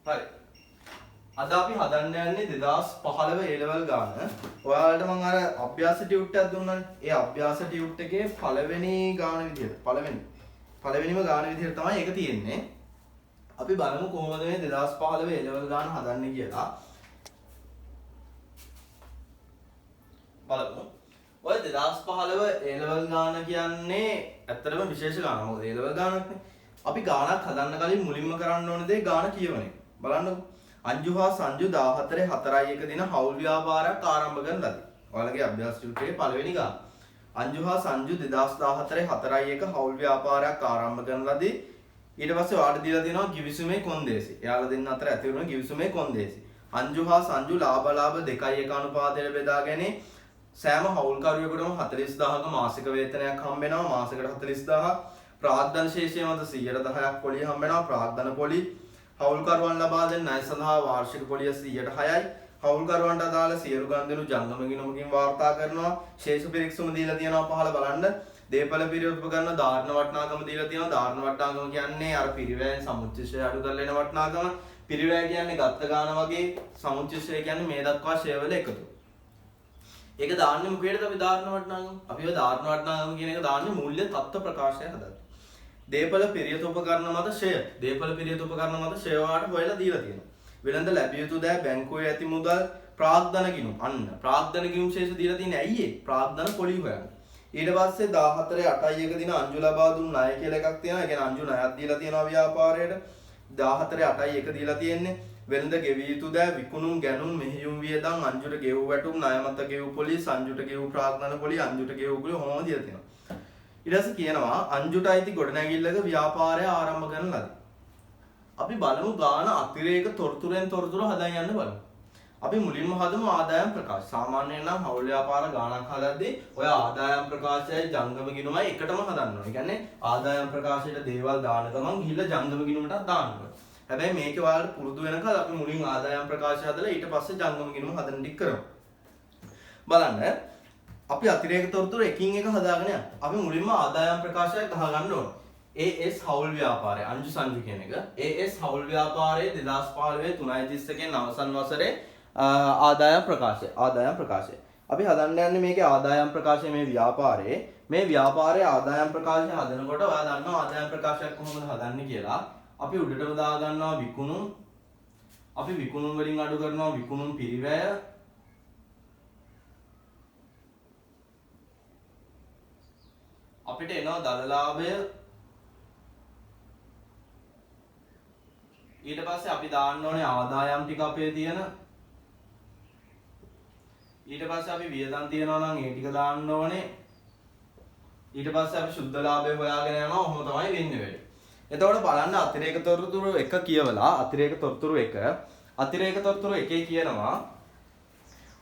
හරි. අද අපි හදන්න යන්නේ 2015 A level ගාන. ඔයාලට මම අර අභ්‍යාස ටියුට් එකක් දුන්නානේ. ඒ අභ්‍යාස ටියුට් එකේ පළවෙනි ගාන විදියට පළවෙනිම ගාන විදියට තමයි ඒක තියෙන්නේ. අපි බලමු කොහොමද මේ 2015 A level ගාන හදන්නේ කියලා. බලමු. ඔය 2015 A level ගාන කියන්නේ ඇත්තටම විශේෂ ගානක්. මොකද A level ගානක්නේ. අපි ගානක් හදන්න කලින් මුලින්ම කරන්න ඕන දේ ගාන කියවන එක. බලන්නකෝ. අංජු හා සංජු 14:4:1 දින හවුල් ව්‍යාපාරයක් ආරම්භ කරන ලදී. ඔයාලගේ අභ්‍යාස ටියුටේ පළවෙනි ගාන. අංජු හා සංජු 2014:4:1 හවුල් ව්‍යාපාරයක් ආරම්භ කරන ලදී. ඊට පස්සේ ඔයාලට දීලා තියෙනවා givisumේ කොන්දේසි. එයාලා දෙන්න අතර ඇති වෙන givisumේ කොන්දේසි. අංජු හා සංජු ලාභ 2:1 අනුපාතයට බෙදාගෙන සෑම හවුල්කරුවෙකුටම 40000ක මාසික වේතනයක් හම්බ වෙනවා. මාසෙකට 40000ක්. ප්‍රාග්ධන ශේෂය මත 110ක් පොලිය හම්බ වෙනවා. ප්‍රාග්ධන පොලි හවුල්කරුවන් ලබා දෙන ණය සඳහා වාර්ෂික පොලිය 106යි. හවුල්කරුවන්ට අදාළ සියලු ගනුදෙනු ජංගම ගිණුමකින් වාර්තා කරනවා. ශේෂ පිරික්සුම දීලා තියෙනවා පහළ බලන්න. දේපල පිරිවෙත් උපකරණ ධාරණ වටිනාකම දීලා තියෙනවා. ධාරණ වටිනාකම කියන්නේ අර පිරිවැයෙන් සමුච්චය අඩු කරලා එන වටිනාකම. පිරිවැය කියන්නේ ගත්ත ගාන වගේ, සමුච්චය කියන්නේ මේ දක්වා ෂෙයා වල එකතු. ඒක දාන්නේ මොකේද අපි ධාරණ වටිනාකම? අපි ඔය ධාරණ වටිනාකම කියන එක දාන්නේ මූල්‍ය තත්ත්ව ප්‍රකාශය හදන්න. දේපල පිරියත උපකරණ මත ෂෙයා. දේපල පිරියත උපකරණ මත ෂෙයා වාට හොයලා දීලා තියෙනවා. වෙළඳ ලැබිය යුතු දෑ බැංකුවේ ඇති මුදල් ප්‍රාග්ධන ගිණුම්. අන්න ප්‍රාග්ධන ගිණුම් ශේෂ දීලා තියෙන්නේ ඇයි ඒ? ප්‍රාග්ධන පොලි හොයන්න. ඊට පස්සේ 14:8:1 දින අංජු ලබා දුන් ණය කියලා එකක් තියෙනවා. ඒ කියන්නේ අංජු ණයක් දීලා තියෙනවා ව්‍යාපාරයට. 14:8:1 දීලා තියෙන්නේ. වෙළඳ ගෙවිය යුතු දෑ විකුණුම් ගැනුම් මෙහෙයුම් වියදම් අංජුට ගෙවූ වැටුම් ණය මත ගෙවූ පොලි සංජුට ගෙවූ ප්‍රාග්ධන පොලි අංජුට ගෙවූ පොලි හොම දීලා තියෙනවා. ඊට පස්සේ කියනවා අංජුට අයිති ගොඩනැගිල්ලක ව්‍යාපාරය ආරම්භ කරන ලදී. අපි බලමු ගාන අතිරේක තොරතුරෙන් තොරතුරු හදා යන්න බලමු. අපි මුලින්ම හදමු ආදායම් ප්‍රකාශ. සාමාන්‍යයෙන් නම් හවුල් ව්‍යාපාර ගානක් හදද්දී ඔය ආදායම් ප්‍රකාශයයි ජංගම ගිණුමයි එකටම හදන්න ඕනේ. ඒ කියන්නේ ආදායම් ප්‍රකාශයට දේවල් දාන ගමන් ගිහිල්ලා ජංගම ගිණුමටත් දාන්න ඕනේ. හැබැයි මේකේ ඔයාලට පුරුදු වෙනකල් අපි මුලින් ආදායම් ප්‍රකාශය හදලා ඊට පස්සේ ජංගම ගිණුම හදන්න ටික කරමු. බලන්න අපි අතිරේක තොරතුරු එකින් එක හදාගෙන යන්න. අපි මුලින්ම ආදායම් ප්‍රකාශය ගහගන්න ඕනේ. AS හවුල් ව්‍යාපාරය අංජු සංජු කියන එක. AS හවුල් ව්‍යාපාරයේ 2015 3:31 අවසන් වසරේ ආදායම් ප්‍රකාශය. අපි හදන්න යන්නේ මේකේ ආදායම් ප්‍රකාශය මේ ව්‍යාපාරයේ. මේ ව්‍යාපාරයේ ආදායම් ප්‍රකාශය හදනකොට ඔයා දන්නවා ආදායම් ප්‍රකාශයක් කොහොමද හදන්නේ කියලා. අපි උඩටම දා ගන්නවා විකුණුම්. අපි විකුණුම් වලින් අඩු කරනවා විකුණුම් පිරිවැය. අපිට එනවා දලලාභය. ඊට පස්සේ අපි දාන්න ඕනේ ආදායම් ටික අපේ තියෙන. ඊට පස්සේ අපි වියදම් තියනවා නම් ඒ ටික දාන්න ඕනේ. ඊට පස්සේ අපි සුද්ධ ලාභය හොයාගෙන යනවා. ඔහොම තමයි වෙන්නේ වැඩේ. එතකොට බලන්න අතිරේක තොරතුරු 1 කියවලා අතිරේක තොරතුරු 1 අතිරේක තොරතුරු 1 කියනවා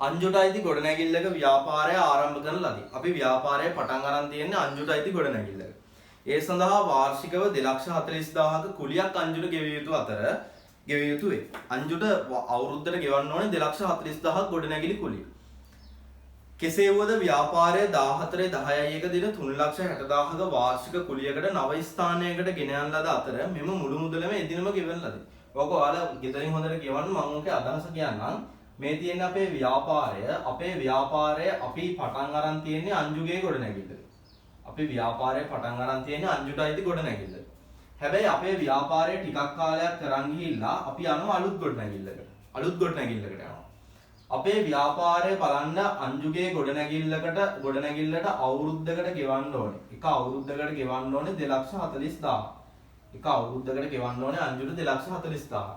අංජුට අයිති ගොඩනැගිල්ලක ව්‍යාපාරය ආරම්භ කරන ලදී. අපි ව්‍යාපාරය පටන් අරන් තියෙන්නේ අංජුට අයිති ගොඩනැගිල්ලක. ඒ සඳහා වාර්ෂිකව 2,40,000ක කුලියක් අංජුට ගෙවිය යුතු අතර ගෙවිය යුතු වේ. අංජුට අවුරුද්දට ගෙවන්න ඕනේ 2,40,000ක ගොඩනැගිලි කුලිය. කෙසේ වුවද ව්‍යාපාරය 14:10:1 දින 3,60,000ක වාර්ෂික කුලියකට නව ස්ථානයකට ගෙන යන ලද අතර මෙම මුළු මුදලම එදිනම ගෙවන ලදී. ඔක ඔයාලා ගෙදරින් හොඳට කියවන්න මම ඔකේ අදහස කියන්නම්. මේ තියෙන අපේ ව්‍යාපාරය අපි පටන් අරන් තියෙන්නේ අංජුගේ ගොඩනැගිල්ල. අපි ව්‍යාපාරය පටන් අරන් තියෙන්නේ අංජුට අයිති ගොඩනැගිල්ල. හැබැයි අපේ ව්‍යාපාරය ටිකක් කාලයක් කරන් ගිහිල්ලා අපි යනවා අලුත් ගොඩනැගිල්ලකට යනවා. අපේ ව්‍යාපාරය බලන්න අංජුගේ ගොඩනැගිල්ලට අවුරුද්දකට ගෙවන්න ඕනේ. එක අවුරුද්දකට ගෙවන්න ඕනේ 2,40,000. එක අවුරුද්දකට ගෙවන්න ඕනේ අංජුට 2,40,000.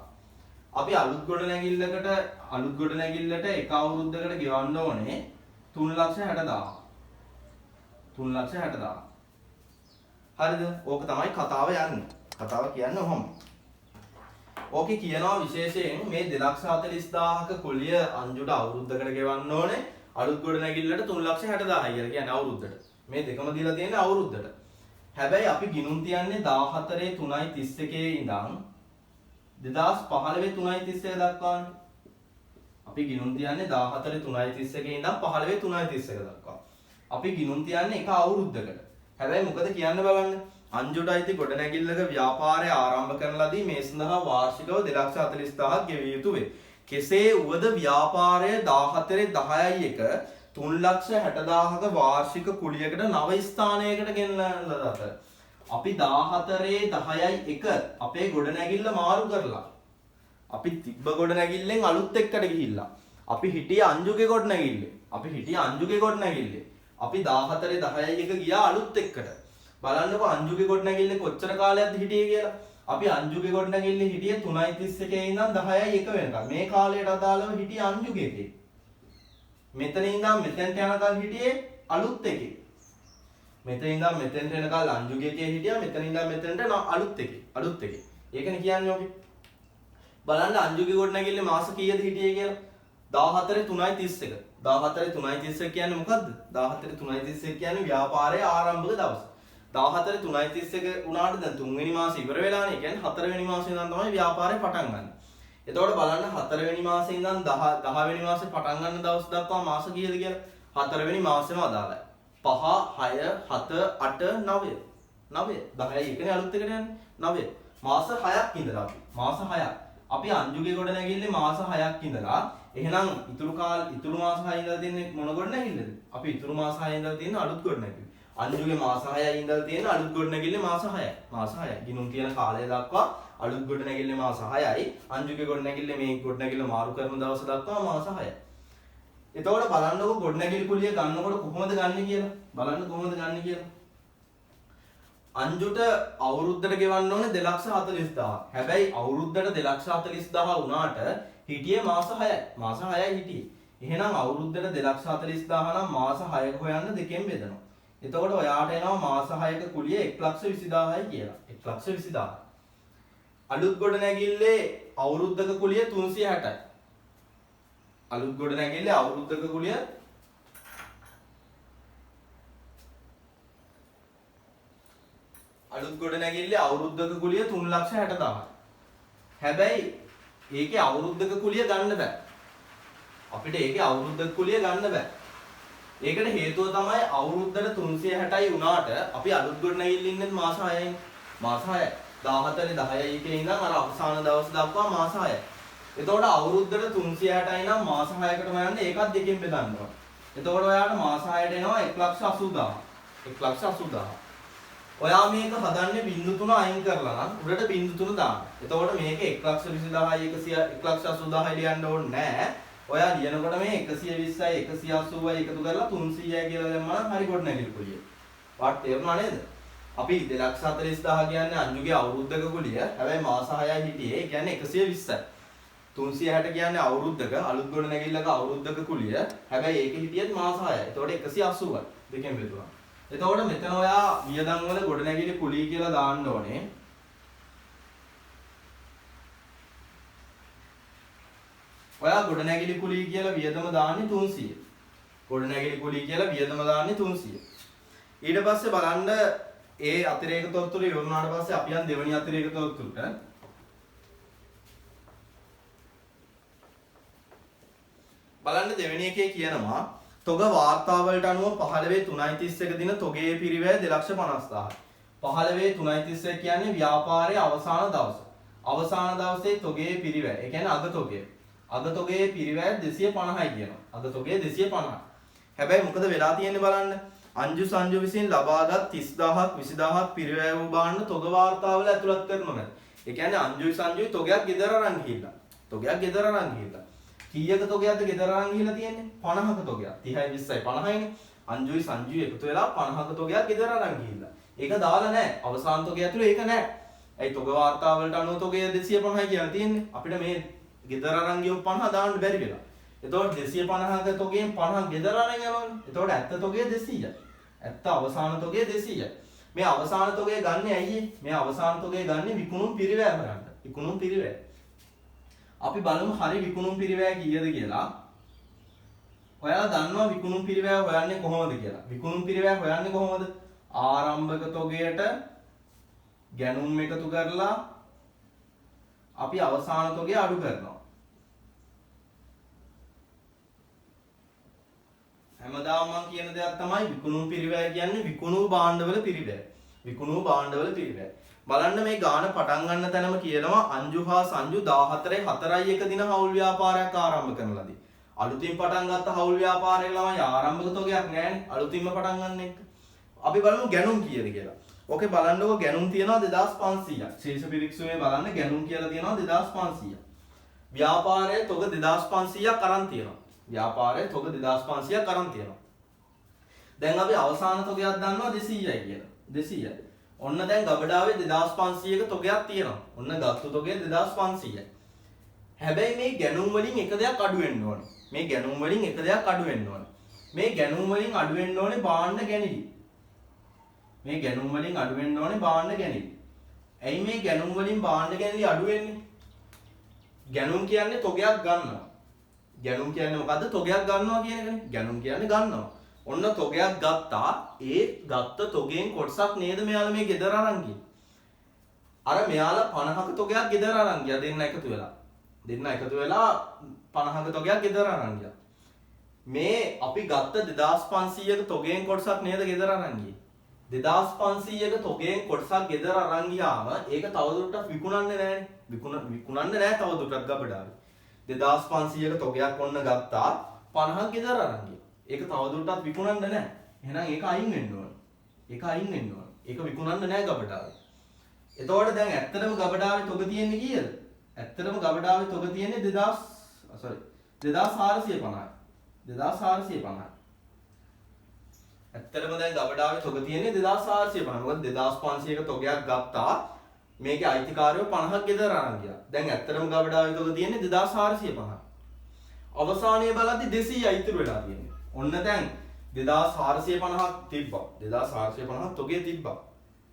අපි අලුත් ගොඩනැගිල්ලට එක අවුරුද්දකට ගෙවන්න ඕනේ 3,60,000. 3,60,000. හරිද? ඕක තමයි කතාව යන්නේ. කතාව කියන්නේ ඔහොම. ඕකේ කියනවා විශේෂයෙන් මේ 2,40,000ක කුලිය අංජුට අවුරුද්දකට ගෙවන්න ඕනේ. අලුත් ගොඩනැගිල්ලට 3,60,000 කියලා කියන්නේ අවුරුද්දට. මේ දෙකම දීලා තියෙන්නේ අවුරුද්දට. හැබැයි අපි ගිණුම් තියන්නේ 14:3:31 ඉඳන් 2015 3:31 දක්වානේ. අපි ගිණුම් තියන්නේ 14:3:31 ඉඳන් 15:3:31 දක්වා. අපි ගිණුම් තියන්නේ එක අවුරුද්දකට. හැබැයි මොකද කියන්න බලන්න. අංජුට අයිති ගොඩනැගිල්ලක ව්‍යාපාරය ආරම්භ කරන ලදී. මේ සඳහා වාර්ෂිකව 2,40,000ක් ගෙවිය යුතු වේ. කෙසේ වුවද ව්‍යාපාරය 14/10/1 3,60,000ක වාර්ෂික කුලියකට නව ස්ථානයකට ගෙනල්ලා අතර අපි 14/10/1 අපේ ගොඩනැගිල්ල මාරු කරලා අපි තිබ්බ ගොඩනැගිල්ලෙන් අලුත් එක්කට ගිහිල්ලා අපි හිටියේ අංජුගේ ගොඩනැගිල්ලේ. අපි 14/10/1 ගියා අලුත් එක්කට. බලන්නකො අංජුගේ ගොඩනැගිල්ලේ කොච්චර කාලයක්ද හිටියේ කියලා. අපි අංජුගේ ගොඩනැගිල්ලේ හිටියේ 3:31 ඉඳන් 10:01 වෙනකම්. මේ කාලයට අදාළව හිටියේ අංජුගේ එකේ. මෙතන ඉඳන් මෙතෙන්ට යනකම් හිටියේ අලුත් එකේ. මෙතන ඉඳන් මෙතෙන්ට යනකම් අංජුගේ එකේ හිටියා. මෙතන ඉඳන් මෙතෙන්ට අලුත් එකේ. අලුත් එකේ. ඒකනේ කියන්නේ ඔකේ. බලන්න අංජුගේ ගොඩනැගිල්ලේ මාස කීයද හිටියේ කියලා. 14/3/31. 14/3/31 කියන්නේ මොකද්ද? 14/3/31 කියන්නේ ව්‍යාපාරයේ ආරම්භක දවස. 14/3/31 වුණාට දැන් 3 වෙනි මාසේ ඉවර වෙලානේ. ඒ කියන්නේ 4 වෙනි මාසේ ඉඳන් තමයි ව්‍යාපාරය පටන් ගන්න. එතකොට බලන්න 4 වෙනි මාසේ ඉඳන් 10 වෙනි මාසේ පටන් ගන්න දවස් දක්වා මාස කීයද කියලා. 4 වෙනි මාසෙම අදාළයි. 5 6 7 8 9 9 10යි එකනේ අලුත් එකට යන්නේ 9 මාස 6ක් ඉඳලා මාස 6ක් අපි අංජුගේ ගොඩනැගිල්ලේ මාස 6ක් ඉඳලා එහෙනම් ඉතුරු මාස 6 ඉඳලා තියෙන්නේ මොන ගොඩනැගිල්ලද? අපි ඉතුරු මාස 6 ඉඳලා තියෙන අලුත් ගොඩනැගිල්ල. අංජුගේ මාස 6යි ඉඳලා තියෙන අලුත් ගොඩනැගිල්ලේ මාස 6යි. මාස 6යි. ගිනුම් තියෙන කාලය දක්වා අලුත් ගොඩනැගිල්ලේ මාස 6යි. අංජුගේ ගොඩනැගිල්ලේ මේ ගොඩනැගිල්ල මාරු කරන දවස දක්වා මාස 6යි. එතකොට බලන්නකො ගොඩනැගිලි කුලිය ගන්නකොට කොහොමද ගන්න කියලා. බලන්න කොහොමද ගන්න කියලා. අංජුට අවුරුද්දට ගෙවන්න ඕනේ 2,40,000. හැබැයි අවුරුද්දට 2,40,000 වුණාට හිටියේ මාස 6යි. මාස 6යි හිටියේ. එහෙනම් අවුරුද්දට 2,40,000 නම් මාස 6ක හොයන්න දෙකෙන් බෙදනවා. එතකොට ඔයාට එනවා මාස 6ක කුලිය 1,20,000යි කියලා. 1,20,000. අලුත් ගොඩනැගිල්ලේ අවුරුද්දක කුලිය 360යි. අලුත් ගොඩනැගිල්ලේ අවුරුද්දක කුලිය අලුත් ගොඩනැගිල්ලේ අවුරුද්දක කුලිය 3,60,000. හැබැයි ඒකේ අවුරුද්දක කුලිය ගන්න බෑ. අපිට ඒකේ අවුරුද්දක කුලිය ගන්න බෑ. ඒකට හේතුව තමයි අවුරුද්දට 360යි වුණාට අපි අලුත් ගොඩනැගිල්ලේ ඉන්නේ මාස 6යි. මාස 6යි. 14/10/1 ඉඳන් අර අවසාන දවස් දක්වා මාස 6යි. එතකොට අවුරුද්දට 360යි නම් මාස 6කට හොයන්නේ ඒකත් දෙකෙන් බෙදන්න ඕන. එතකොට ඔයාට මාස 6ට එනවා 1,80,000. 1,80,000. ඔයා මේක හදන්නේ බිංදු 3 අයින් කරලා නම් උඩට බිංදු 3 දාන්න. එතකොට මේක 1,20,000යි 1,80,000යි ලියන්න ඕනේ නෑ. ඔයා ලියනකොට මේ 120යි 180යි එකතු කරලා 300යි කියලා දැම්මම හරි ගොඩනැගිලි කුලිය. වාට තේරුණා නේද? අපි 2,40,000 කියන්නේ අංජුගේ අවුරුද්දක කුලිය. හැබැයි මාස 6යි හිටියේ. ඒ කියන්නේ 120යි. 360 කියන්නේ අවුරුද්දක අලුත් ගොඩනැගිල්ලක අවුරුද්දක කුලිය. හැබැයි ඒකේ හිටියෙත් මාස 6යි. එතකොට 180යි. දෙකෙන් බෙදුවා. එතකොට මෙතන ඔයා වියදම් වල ගොඩනැගිලි කුලිය කියලා දාන්න ඕනේ. ඔයා ගොඩනැගිලි කුලිය කියලා වියදම දාන්නේ 300. ගොඩනැගිලි කුලිය කියලා වියදම දාන්නේ 300. ඊට පස්සේ බලන්න ඒ අතිරේක තොරතුරු ඉවරනාට පස්සේ අපි යන් දෙවෙනි අතිරේක තොරතුරට. බලන්න දෙවෙනි එකේ කියනවා තොග වාර්තාවලට අනුව 15/3/31 දින තොගේ පිරිවැය 2,50,000. 15/3/31 කියන්නේ ව්‍යාපාරයේ අවසාන දවස. අවසාන දවසේ තොගේ පිරිවැය. ඒ කියන්නේ අග තොගය. අග තොගේ පිරිවැය 250යි කියනවා. අග තොගේ 250. හැබැයි මොකද වෙලා තියෙන්නේ බලන්න. අංජු සංජු විසින් ලබාගත් 30,000ක් 20,000ක් පිරිවැය වූ භාණ්ඩ තොග වාර්තාවල ඇතුළත් කරනවා නේද? ඒ කියන්නේ අංජුයි සංජුයි තොගයක් ගෙදර අරන් ගිහිල්ලා. තොගයක් ගෙදර අරන් ගිහිල්ලා. කීයක තොගයක්ද ගෙදර අරන් ගිහිල්ලා තියෙන්නේ? 50ක තොගයක්. 30යි 20යි 50යිනේ. අංජුයි සංජුයි එකතු වෙලා 50ක තොගයක් ගෙදර අරන් ගිහිල්ලා. ඒක දාලා නැහැ. අවසාන තොගය ඇතුළේ ඒක නැහැ. ඇයි තොග වාර්තාවලට අනුව තොගය 250යි කියලා තියෙන්නේ? අපිට මේ ගෙදර අරන් ගියොත් 50 දාන්න බැරි වෙලා. එතකොට 250ක තොගයෙන් 50 ගෙදර අරන් යනවනේ. එතකොට ඇත්ත තොගය 200යි. ඇත්ත අවසාන තොගය 200යි. මේ අවසාන තොගය ගන්න ඇයි? මේ අවසාන තොගය ගන්න විකුණුම් පිරිවැය කරන්න. විකුණුම් පිරිවැය. අපි බලමු හරි විකුණුම් පිරිවැය කීයද කියලා. ඔයාලා දන්නවා විකුණුම් පිරිවැය හොයන්නේ කොහොමද කියලා. විකුණුම් පිරිවැය හොයන්නේ කොහොමද? ආරම්භක තොගයට ගැනුම් එකතු කරලා අපි අවසාන තොගය අඩු කරනවා. හැමදාම මම කියන දෙයක් තමයි විකුණුම් පිරිවැය කියන්නේ විකුණු භාණ්ඩවල පිරිවැය. විකුණු භාණ්ඩවල පිරිවැය. බලන්න මේ ගාන පටන් ගන්න තැනම කියනවා අංජු හා සංජු 14 4යි 1 දින හවුල් ව්‍යාපාරයක් ආරම්භ කරන ලදී. අලුතින් පටන් ගත්ත හවුල් ව්‍යාපාරයක ළමයි ආරම්භක තොගයක් නැහැනේ. අලුතින්ම පටන් ගන්න එක. අපි බලමු ගැනුම් කීයද කියලා. ඕකේ බලන්නකො ගැනුම් තියනවා 2500ක්. ශේෂ පිරික්සුවේ බලන්න ගැනුම් කියලා තියනවා 2500ක්. ව්‍යාපාරයේ තොග 2500ක් අරන් තියෙනවා. ව්‍යාපාරයේ තොග 2500ක් අරන් තියෙනවා. දැන් අපි අවසාන තොගයක් දන්නවා 200යි කියලා. 200යි. ඔන්න දැන් ගබඩාවේ 2500ක තොගයක් තියෙනවා. ඔන්න ගත්තු තොගය 2500යි. හැබැයි මේ ගැනුම් වලින් එක දෙයක් අඩු වෙන්න ඕනේ. මේ ගැනුම් වලින් එක දෙයක් අඩු වෙන්න ඕනේ. මේ ගැනුම් වලින් අඩු වෙන්න ඕනේ භාණ්ඩ ගැනීම. මේ ගැනුම් වලින් අඩු වෙන්න ඕනේ භාණ්ඩ ගැනීම. ඇයි මේ ගැනුම් වලින් භාණ්ඩ ගැනීම අඩු වෙන්නේ? ගැනුම් කියන්නේ තොගයක් ගන්නවා. ගැනුම් කියන්නේ මොකද්ද? තොගයක් ගන්නවා කියන එකනේ. ගැනුම් කියන්නේ ගන්නවා. ඔන්න තොගයක් ගත්තා. ඒ ගත්ත තොගෙන් කොටසක් නේද මෙයාලා මේ ගෙදර අරන් ගියේ. අර මෙයාලා 50ක තොගයක් ගෙදර අරන් ගියා දෙන්න එකතු වෙලා. දෙන්න එකතු වෙලා 50ක තොගයක් ගෙදර අරන් ගියා. මේ අපි ගත්ත 2500ක තොගෙන් කොටසක් නේද ගෙදර අරන් ගියේ. 2500ක තොගෙන් කොටසක් ගෙදර අරන් ගියාම ඒක තවදුරටත් විකුණන්නේ නැහැනේ. විකුණන්නේ නැහැ තවදුරටත් ගබඩාවේ. 2500ක තොගයක් ඔන්න ගත්තා 50ක් ගෙදර අරන් ගියා. ඒක තවදුරටත් විකුණන්නේ නැහැ. එහෙනම් ඒක අයින් වෙන්න ඕන. ඒක අයින් වෙන්න ඕන. ඒක විකුණන්නේ නැහැ ගබඩාවේ. එතකොට දැන් ඇත්තටම ගබඩාවේ තොග තියෙන්නේ කීයද? ඇත්තටම ගබඩාවේ තොග තියෙන්නේ 2450යි. 2450යි. ඇත්තටම දැන් ගබඩාවේ තොග තියෙන්නේ 2450. මොකද 2500ක තොගයක් ගත්තා. මේකේ අයිතිකාරයෝ 50ක් ගෙදර අරන් ගියා. දැන් ඇත්තටම ගබඩාවේ තොග තියෙන්නේ 2450. අවසානයේ බලද්දි 200යි ඉතුරු වෙලා තියෙන්නේ. ඔන්න දැන් 2450ක් තිබ්බා. 2450ක් තොගේ තිබ්බා.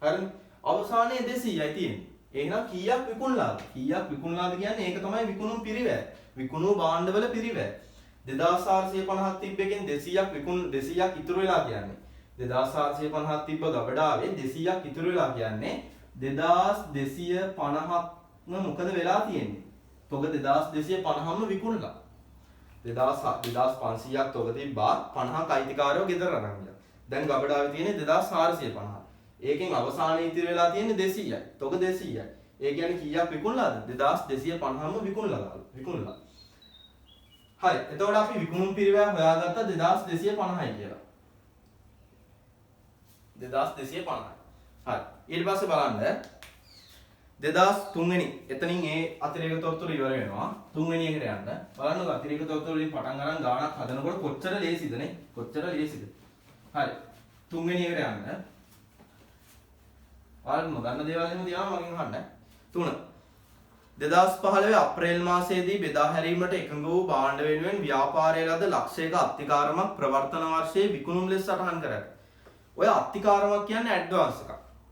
හරිනේ. අවසානයේ 200යි තියෙන්නේ. එහෙනම් කීයක් විකුණලාද? කීයක් විකුණලාද කියන්නේ ඒක තමයි විකුණුම් පිරිවැය. විකුණු භාණ්ඩවල පිරිවැය. 2450ක් තිබ්බ එකෙන් 200ක් 200ක් ඉතුරු වෙලා කියන්නේ. 2450ක් තිබ්බ ගබඩාවේ 200ක් ඉතුරු වෙලා කියන්නේ 2250ක්ම මොකද වෙලා තියෙන්නේ? තොග 2250ම විකුණලා. 2500ක් තොග තිබ්බා 50ක් අයිතිකාරයෝ ගෙදර අරන් ගියා. දැන් ගබඩාවේ තියෙන්නේ 2450. ඒකෙන් අවසානයේ ඉතිරි වෙලා තියෙන්නේ 200යි. තොග 200යි. ඒ කියන්නේ කීයක් විකුණලාද? 2250ම විකුණලා. හරි. එතකොට අපි විකුණුම් පිරිවැය හොයාගත්තා 2250යි කියලා. 2250යි. හරි. ඊට පස්සේ බලන්න 2003 වෙනි එතනින් ඒ අතිරේක තොරතුරු ඉවර වෙනවා. 3 වෙනි එකට යන්න. බලන්නකො අතිරේක තොරතුරු වලින් පටන් ගන්න ගාණක් හදනකොට කොච්චර ලේසිද නේ? කොච්චර ලේසිද? හරි. 3 වෙනි එකට යන්න. ඔයාලම ගන්න දේවල් එහෙම තියාම මගෙන් අහන්න. 3. 2015 අප්‍රේල් මාසයේදී බෙදා හැරීමට එකඟ වූ භාණ්ඩ වෙනුවෙන් ව්‍යාපාරයේ ලද ලක්ෂයක අත්තිකාරමක් ප්‍රවර්තන වර්ෂයේ විකුණුම් ලෙස සටහන් කර ඇත. ඔය අත්තිකාරමක් කියන්නේ ඇඩ්වාන්ස් එකක්.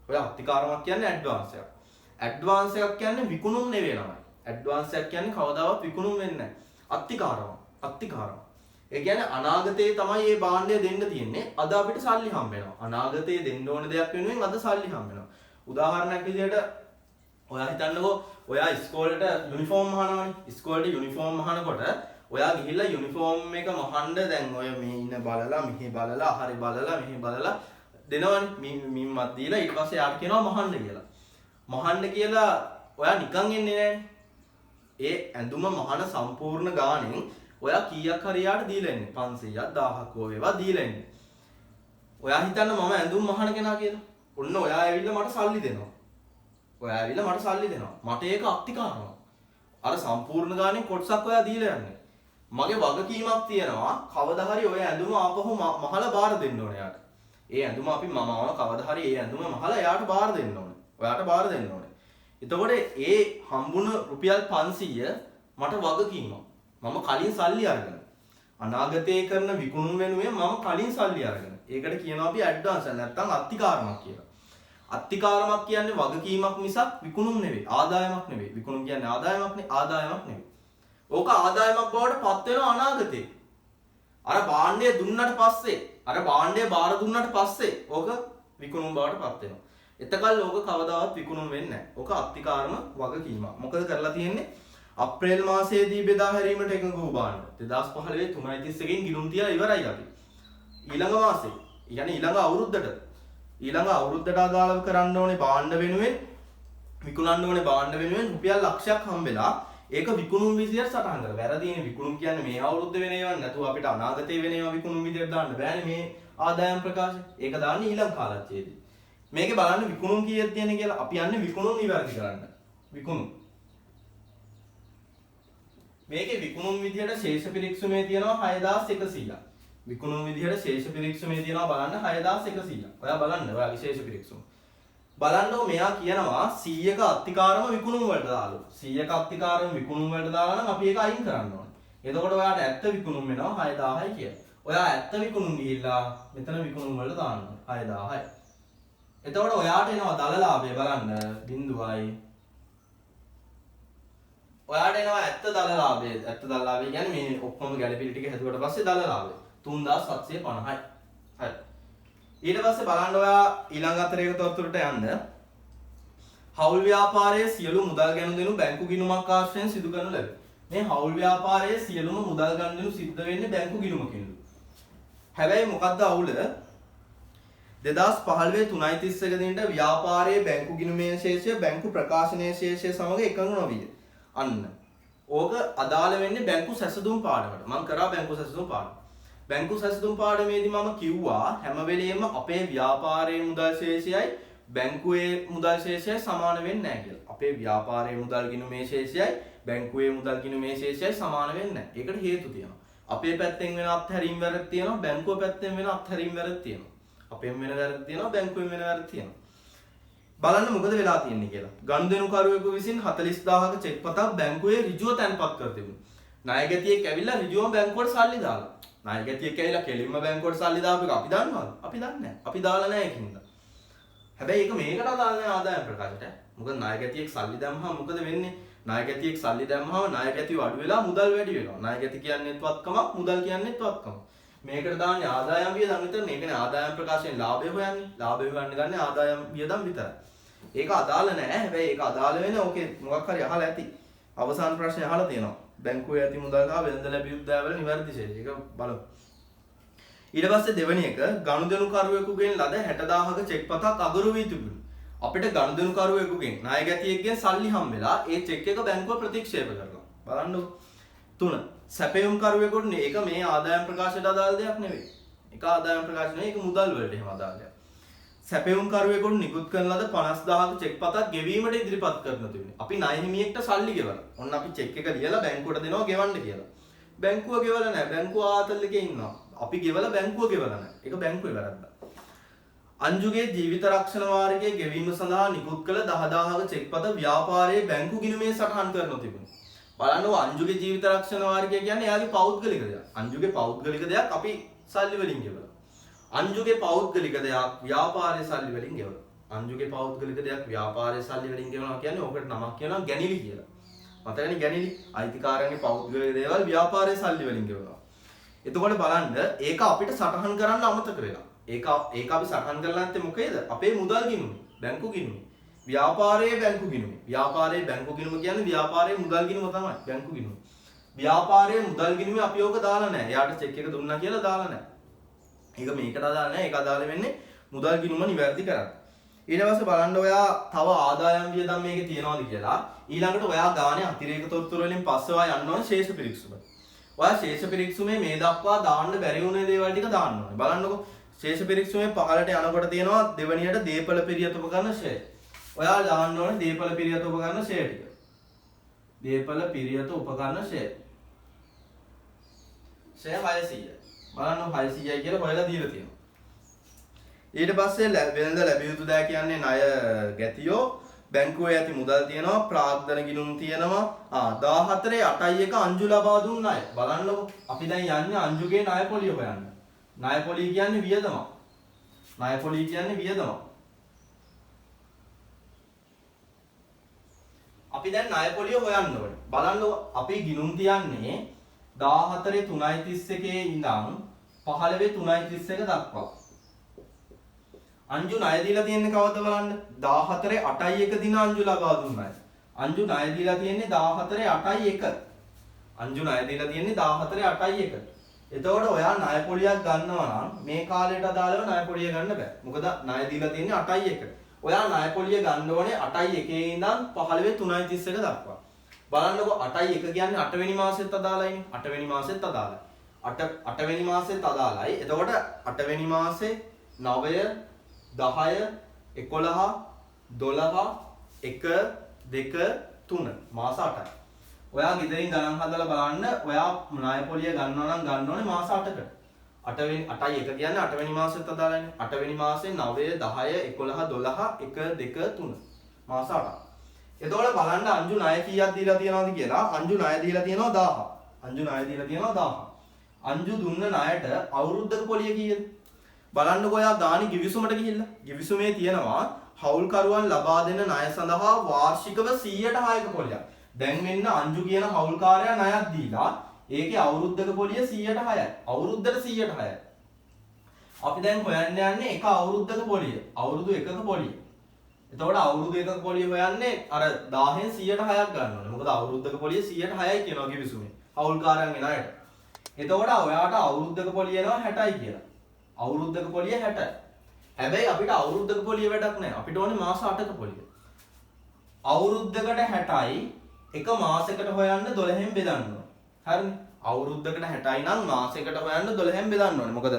ඔය අත්තිකාරමක් කියන්නේ ඇඩ්වාන්ස් එකක්. ඇඩ්වාන්ස් එකක් කියන්නේ විකුණුම් නෙවෙයි ළමයි. ඇඩ්වාන්ස් එකක් කියන්නේ කවදාවත් විකුණුම් වෙන්නේ නැහැ. අත්තිකාරම. ඒ කියන්නේ අනාගතයේ තමයි මේ භාණ්ඩය දෙන්න තියෙන්නේ. අද අපිට සල්ලි හම්බ වෙනවා. අනාගතයේ දෙන්න ඕන දෙයක් වෙනුවෙන් අද සල්ලි හම්බ වෙනවා. උදාහරණයක් විදිහට ඔයා හිතන්නකෝ ඔයා ඉස්කෝලේට යුනිෆෝම් අහනවනේ. ඉස්කෝලේට යුනිෆෝම් අහනකොට ඔයා ගිහිල්ලා යුනිෆෝම් එක මහන්න දැන් ඔය මේ ඉන්න බලලා මෙහි බලලා හරි බලලා මෙහි බලලා දෙනවනේ. මිම්මත් දීලා ඊට පස්සේ යාට කියනවා මහන්න කියලා. මහන්න කියලා ඔයා නිකන් එන්නේ නෑනේ. ඒ ඇඳුම මහන සම්පූර්ණ ගාණෙන් ඔයා කීයක් හරි යාට දීලා ඉන්නේ 500ක් 1000ක් වේවා දීලා ඉන්නේ. ඔයා හිතන්න මම ඇඳුම් මහන කෙනා කියලා. ඔන්න ඔයා ඇවිල්ලා මට සල්ලි දෙනවා. මට ඒක අත්තිකාරනවා. අර සම්පූර්ණ ගාණෙන් කොටසක් ඔයා දීලා යන්නේ. මගේ වගකීමක් තියෙනවා කවදා හරි ඔය ඇඳුම ආපහු මහලා බාර දෙන්න ඕනේ යාට. ඒ ඇඳුම අපි මමම කවදා හරි ඒ ඇඳුම මහලා යාට බාර දෙන්න ඕනේ. ඔයාට බාර දෙන්න ඕනේ. එතකොට ඒ හම්බුන රුපියල් 500 මට වගකීමක්. මම කලින් සල්ලි අරගෙන. අනාගතයේ කරන විකුණුම් වෙනුවෙන් මම කලින් සල්ලි අරගෙන. ඒකට කියනවා අපි ඇඩ්වාන්ස් නැත්නම් අත්තිකාරමක් කියලා. අත්තිකාරමක් කියන්නේ වගකීමක් මිසක් විකුණුම් නෙවෙයි. ආදායමක් නෙවෙයි. විකුණුම් කියන්නේ ආදායමක් නෙවෙයි. ඕක ආදායමක් බවට පත් වෙනවා අනාගතේ. අර භාණ්ඩය දුන්නට පස්සේ, අර භාණ්ඩය බාර දුන්නට පස්සේ ඕක විකුණුම් බවට පත් වෙනවා. එතකල් ඕක කවදාවත් විකුණුම් වෙන්නේ නැහැ. ඕක අත්තිකාරම වගකීමක්. මොකද කරලා තියෙන්නේ? අප්‍රේල් මාසයේදී බෙදා හැරීමට එකඟ වූ භාණ්ඩ 2015 3.31 ගෙන් ගිණුම් තියලා ඉවරයි අපි. ඊළඟ මාසේ, يعني ඊළඟ අවුරුද්දට ඊළඟ අවුරුද්දට අදාළව කරන්න ඕනේ භාණ්ඩ වෙනුවෙන් විකුණන්න ඕනේ භාණ්ඩ වෙනුවෙන් රුපියල් ලක්ෂයක් හම්බෙලා ඒක විකුණුම් විදියට සටහන් කරලා. වැරදීනේ විකුණුම් කියන්නේ මේ අවුරුද්ද වෙන ඒවා නැතුව අපිට අනාගතේ වෙන ඒවා විකුණුම් විදියට දාන්න බෑනේ මේ ආදායම් ප්‍රකාශය. ඒක දාන්නේ ඊළඟ කාලච්ඡේදයේ. මේකේ බලන්න විකුණුම් කීයක් තියෙන කියලා. අපි යන්නේ විකුණුම් නිවැරදි කරන්න. විකුණුම්. මේකේ විකුණුම් විදියට ශේෂ පිරික්සුමේ තියෙනවා 6100ක්. විකුණුම් විදියට ශේෂ පිරික්සුමේ තියෙනවා බලන්න 6100ක්. ඔයා බලන්න ඔයාගේ ශේෂ පිරික්සුම. බලන්නකො මෙයා කියනවා 100ක අත්තිකාරම විකුණුම් වලට දාලා. 100ක අත්තිකාරම විකුණුම් වලට දාලා නම් අපි ඒක අයින් කරන්න ඕනේ. එතකොට ඔයාට ඇත්ත විකුණුම් වෙනවා 6000යි කියලා. ඔයා ඇත්ත විකුණුම් ගිහිල්ලා මෙතන විකුණුම් වලට දාන්න 6000යි. එතකොට ඔයාට එනවා දල ලාභය බලන්න 0යි. ඔයාට එනවා ඇත්ත දල ලාභය. ඇත්ත දල ලාභය කියන්නේ මේ ඔක්කොම ගැළපිලි ටික හැදුවට පස්සේ දල ලාභය 3750යි. හරි. ඊට පස්සේ බලන්න ඔයා ඊළඟ අතරේක තොරතුරට යන්න. හවුල් ව්‍යාපාරයේ සියලු මුදල් ගනුදෙනු බැංකු ගිණුමක් ආශ්‍රයෙන් සිදු කරනු ලැබේ. මේ හවුල් ව්‍යාපාරයේ සියලුම මුදල් ගනුදෙනු සිද්ධ වෙන්නේ බැංකු ගිණුමකින්ලු. හැබැයි මොකද්ද අවුල? 2015 3:31 දිනට ව්‍යාපාරයේ බැංකු ගිණුමේ ශේෂය බැංකු ප්‍රකාශනයේ ශේෂය සමග එකඟ නොවිය. අන්න. ඕක අදාළ වෙන්නේ බැංකු සැසඳුම් පාඩමට. මම කරා බැංකු සැසඳුම් පාඩම. බැංකු සැසඳුම් පාඩමේදී මම කිව්වා හැම වෙලෙම අපේ ව්‍යාපාරයේ මුදල් ශේෂයයි බැංකුවේ මුදල් ශේෂයයි සමාන වෙන්නේ නැහැ කියලා. අපේ ව්‍යාපාරයේ මුදල් ගිණුමේ ශේෂයයි බැංකුවේ මුදල් ගිණුමේ ශේෂයයි සමාන වෙන්නේ නැහැ. ඒකට හේතු තියෙනවා. අපේ පැත්තෙන් වෙන අත්හැරීම් වැරද්ද තියෙනවා, බැංකුව පැත්තෙන් වෙන අත්හැරීම් වැරද්ද තියෙනවා. අපෙන් වෙන වැරද්ද තියෙනවා, බැංකුවෙන් වෙන වැරද්ද තියෙනවා. බලන්න මොකද වෙලා තියෙන්නේ කියලා. ගනුදෙනුකරුවෙකු විසින් 40000ක චෙක් පතක් බැංකුවේ ඍජුව තැන්පත් කර තිබුණා. ණයගැතියෙක් ඇවිල්ලා ඍජුවම බැංකුවට සල්ලි දාලා. ණයගැතියෙක් ඇවිල්ලා කෙලින්ම බැංකුවට සල්ලි දාපු එක අපි දන්නවද? අපි දන්නේ නැහැ. අපි දාලා නැහැ ඒකින්ද. හැබැයි ඒක මේකට අදාළ නැහැ ආදායම් ප්‍රකාශයට. මොකද ණයගැතියෙක් සල්ලි දැම්මහම මොකද වෙන්නේ? ණයගැතියෙක් සල්ලි දැම්මහම ණයගැතිය අඩු වෙලා මුදල් වැඩි වෙනවා. ණයගැති කියන්නේත් වත්කමක්, මුදල් කියන්නේත් වත්කමක්. මේකට දාන්නේ ආදායම් වියදම් විතරනේ. ඒකනේ ආදායම් ප්‍රකාශයෙන් ලාභය හොයන්නේ. ලාභය හොයන්න ගන්නේ ආදායම් වියදම් විතරයි. ඒක අදාළ නැහැ. හැබැයි ඒක අදාළ වෙන්නේ ඕකේ මොකක් හරි අහලා ඇති. අවසාන ප්‍රශ්නේ අහලා තියෙනවා. බැංකුවේ ඇති මුදල් හා වෙළඳ ලැබිය යුතු දෑවල නිවැරදි ශේෂය. ඒක බලමු. ඊට පස්සේ දෙවෙනි එක ගනුදෙනුකරුවෙකුගෙන් ලද 60000ක චෙක් පතක් අගරු වී තිබුණා. අපිට ගනුදෙනුකරුවෙකුගෙන් ණයගැතියෙක්ගෙන් සල්ලි හම්බෙලා ඒ චෙක් එක බැංකුව ප්‍රතික්ෂේප කරනවා. බලන්නකො. 3. සැපයුම්කරුවෙකුට මේක මේ ආදායම් ප්‍රකාශයට අදාළ දෙයක් නෙවෙයි. ඒක ආදායම් ප්‍රකාශ නෙවෙයි. ඒක මුදල් වලට එහෙම අදාළ දෙයක්. සැපයුම්කරුවෙකුට නිකුත් කරන ලද 50000ක චෙක් පතක් ගෙවීමට ඉදිරිපත් කරන තිබුණේ. අපි ණය හිමියෙක්ට සල්ලි ගෙවලා. ඔන්න අපි චෙක් එක ලියලා බැංකුවට දෙනවා ගෙවන්න කියලා. බැංකුව ගෙවලා නැහැ. බැංකුව ආතල් එකේ ඉන්නවා. අපි ගෙවලා බැංකුව ගෙවලා නැහැ. ඒක බැංකුවේ වැරද්දක්. අංජුගේ ජීවිත රක්ෂණ වාරිකයේ ගෙවීම සඳහා නිකුත් කළ 10000ක චෙක් පත ව්‍යාපාරයේ බැංකු ගිණුමේ සටහන් කරනු තිබුණා. බලන්න අංජුගේ ජීවිත රක්ෂණ වාරිකය කියන්නේ එයාගේ පෞද්ගලික දෙයක්. අංජුගේ පෞද්ගලික දෙයක් අපි සල්ලි වලින් ගෙවලා. අංජුගේ පෞද්ගලික දෙයක් ව්‍යාපාරයේ සල්ලි වලින් ගෙවලා. අංජුගේ පෞද්ගලික දෙයක් ව්‍යාපාරයේ සල්ලි වලින් ගෙවනවා කියන්නේ ඕකට නමක් කියනවා ගැනිලි කියලා. මතකනේ ගැනිලි. අයිතිකාරයන්ගේ පෞද්ගලික දේවල් ව්‍යාපාරයේ සල්ලි වලින් ගෙවනවා. එතකොට බලන්න ඒක අපිට සටහන් කරන්න අමතක වෙලා. ඒක අපි සටහන් කරලා නැත්තේ මොකේද? අපේ මුදල් ගිණුම, බැංකු ගිණුම. ව්‍යාපාරයේ බැංකු ගිණුම. ව්‍යාපාරයේ බැංකු ගිණුම කියන්නේ ව්‍යාපාරයේ මුදල් ගිණුම තමයි බැංකු ගිණුම. ව්‍යාපාරයේ මුදල් ගිණුමේ අපි ඕක දාලා නැහැ. එයාට චෙක් එක දුන්නා කියලා දාලා නැහැ. ඒක මේකට අදාළ නැහැ. ඒක අදාළ වෙන්නේ මුදල් ගිණුම නිවැරදි කරන්න. ඊට පස්සේ බලන්න ඔයා තව ආදායම් වියදම් මේකේ තියනවාද කියලා. ඊළඟට ඔයා ගානේ අතිරේක තොරතුරු වලින් පස්සේ ඔයා යන්න ඕනේ ශේෂ පිරික්සුම. ඔයා ශේෂ පිරික්සුමේ මේ දක්වා දාන්න බැරි වුණේ දේවල් ටික දාන්න ඕනේ. බලන්නකො ශේෂ පිරික්සුමේ පහළට යනකොට තියෙනවා දෙවණියට දීපල පිරියත උපකරණ ෂෙයා. ඔයා දාන්න ඕනේ දීපල පිරියත උපකරණ ෂෙයා ටික. දීපල පිරියත උපකරණ ෂෙයා. ෂෙයා 600. බලන්න 600යි කියලා හොයලා දීලා තියෙනවා. ඊට පස්සේ වෙළඳ ලැබිය යුතු දෑ කියන්නේ ණය ගැතියෝ බැංකුවේ ඇති මුදල් තියෙනවා ප්‍රාග්ධන ගිණුම් තියෙනවා 14.8.1 අංජු ලබා දුන්න ණය. බලන්නකො අපි දැන් යන්නේ අංජුගේ ණය පොලිය හොයන්න. ණය පොලිය කියන්නේ වියදම. ණය පොලිය කියන්නේ වියදම. අපි දැන් ණය පොලිය හොයන්න ඕනේ. බලන්නකො අපි ගිණුම් තියන්නේ 14.3.31 ඉඳන් 15.3.31 දක්වා. අංජු ණය දීලා තියෙන්නේ කවද්ද බලන්න 14.8.1 දින අංජු ලබා දුන්නා. අංජු ණය දීලා තියෙන්නේ 14.8.1. අංජු ණය දීලා තියෙන්නේ 14.8.1. එතකොට ඔයා ණය පොලියක් ගන්නවා නම් මේ කාලයට අදාළව ණය පොලිය ගන්න බෑ. මොකද ණය දීලා තියෙන්නේ 8.1. ඔයා ණය පොලිය ගන්න ඕනේ 8.1 ඉඳන් 15.3.31 දක්වා. බලන්නකෝ 8.1 කියන්නේ 8 වෙනි මාසෙත් අදාළයිනේ. 8 වෙනි මාසෙත් අදාළයි. 8 වෙනි මාසෙත් අදාළයි. එතකොට 8 වෙනි මාසේ 9 10 11 12 1 2 3 මාස 8යි. ඔයා ගෙදරින් ගණන් හදලා බලන්න ඔයා ණය පොලිය ගන්නවා නම් ගන්න ඕනේ මාස 8කට. 8.1 කියන්නේ 8 වෙනි මාසෙත් අදාළයිනේ. 8 වෙනි මාසේ 9 10 11 12 1 2 3 මාස 8ක්. එතකොට බලන්න අංජු ණය කීයක් දීලා තියනවද කියලා. අංජු ණය දීලා තියෙනවා 1000. අංජු ණය දීලා තියෙනවා 1000. අංජු දුන්න ණයට අවුරුද්දක පොලිය කීයද? බලන්නකෝ ඔයා ගානි ගිවිසුමට ගිහිල්ලා. ගිවිසුමේ තියෙනවා හවුල්කරුවන් ලබා දෙන ණය සඳහා වාර්ෂිකව 106ක පොලියක්. දැන් මෙන්න අංජු කියන හවුල්කාරයා ණයක් දීලා ඒකේ අවුරුද්දක පොලිය 106යි. අවුරුද්දට 106යි. අපි දැන් හොයන්න යන්නේ එක අවුරුද්දක පොලිය. අවුරුදු එකක පොලිය. එතකොට අවුරුදු එකක පොලිය හොයන්නේ අර 1000න් 106ක් ගන්න ඕනේ. මොකද අවුරුද්දක පොලිය 106යි කියනවා කිවිසුමේ. හවුල්කාරයන්ගේ ණයට. එතකොට ඔයාට අවුරුද්දක පොලිය එනවා 60යි කියලා. අවුරුද්දක පොලිය 60යි. හැබැයි අපිට අවුරුද්දක පොලිය වැඩක් නැහැ. අපිට ඕනේ මාස 8ක පොලිය. අවුරුද්දකට 60යි එක මාසයකට හොයන්න 12න් බෙදන්න ඕනේ. හරිනේ. අවුරුද්දකට 60යි නම් මාසයකට හොයන්න 12න් බෙදන්න ඕනේ. මොකද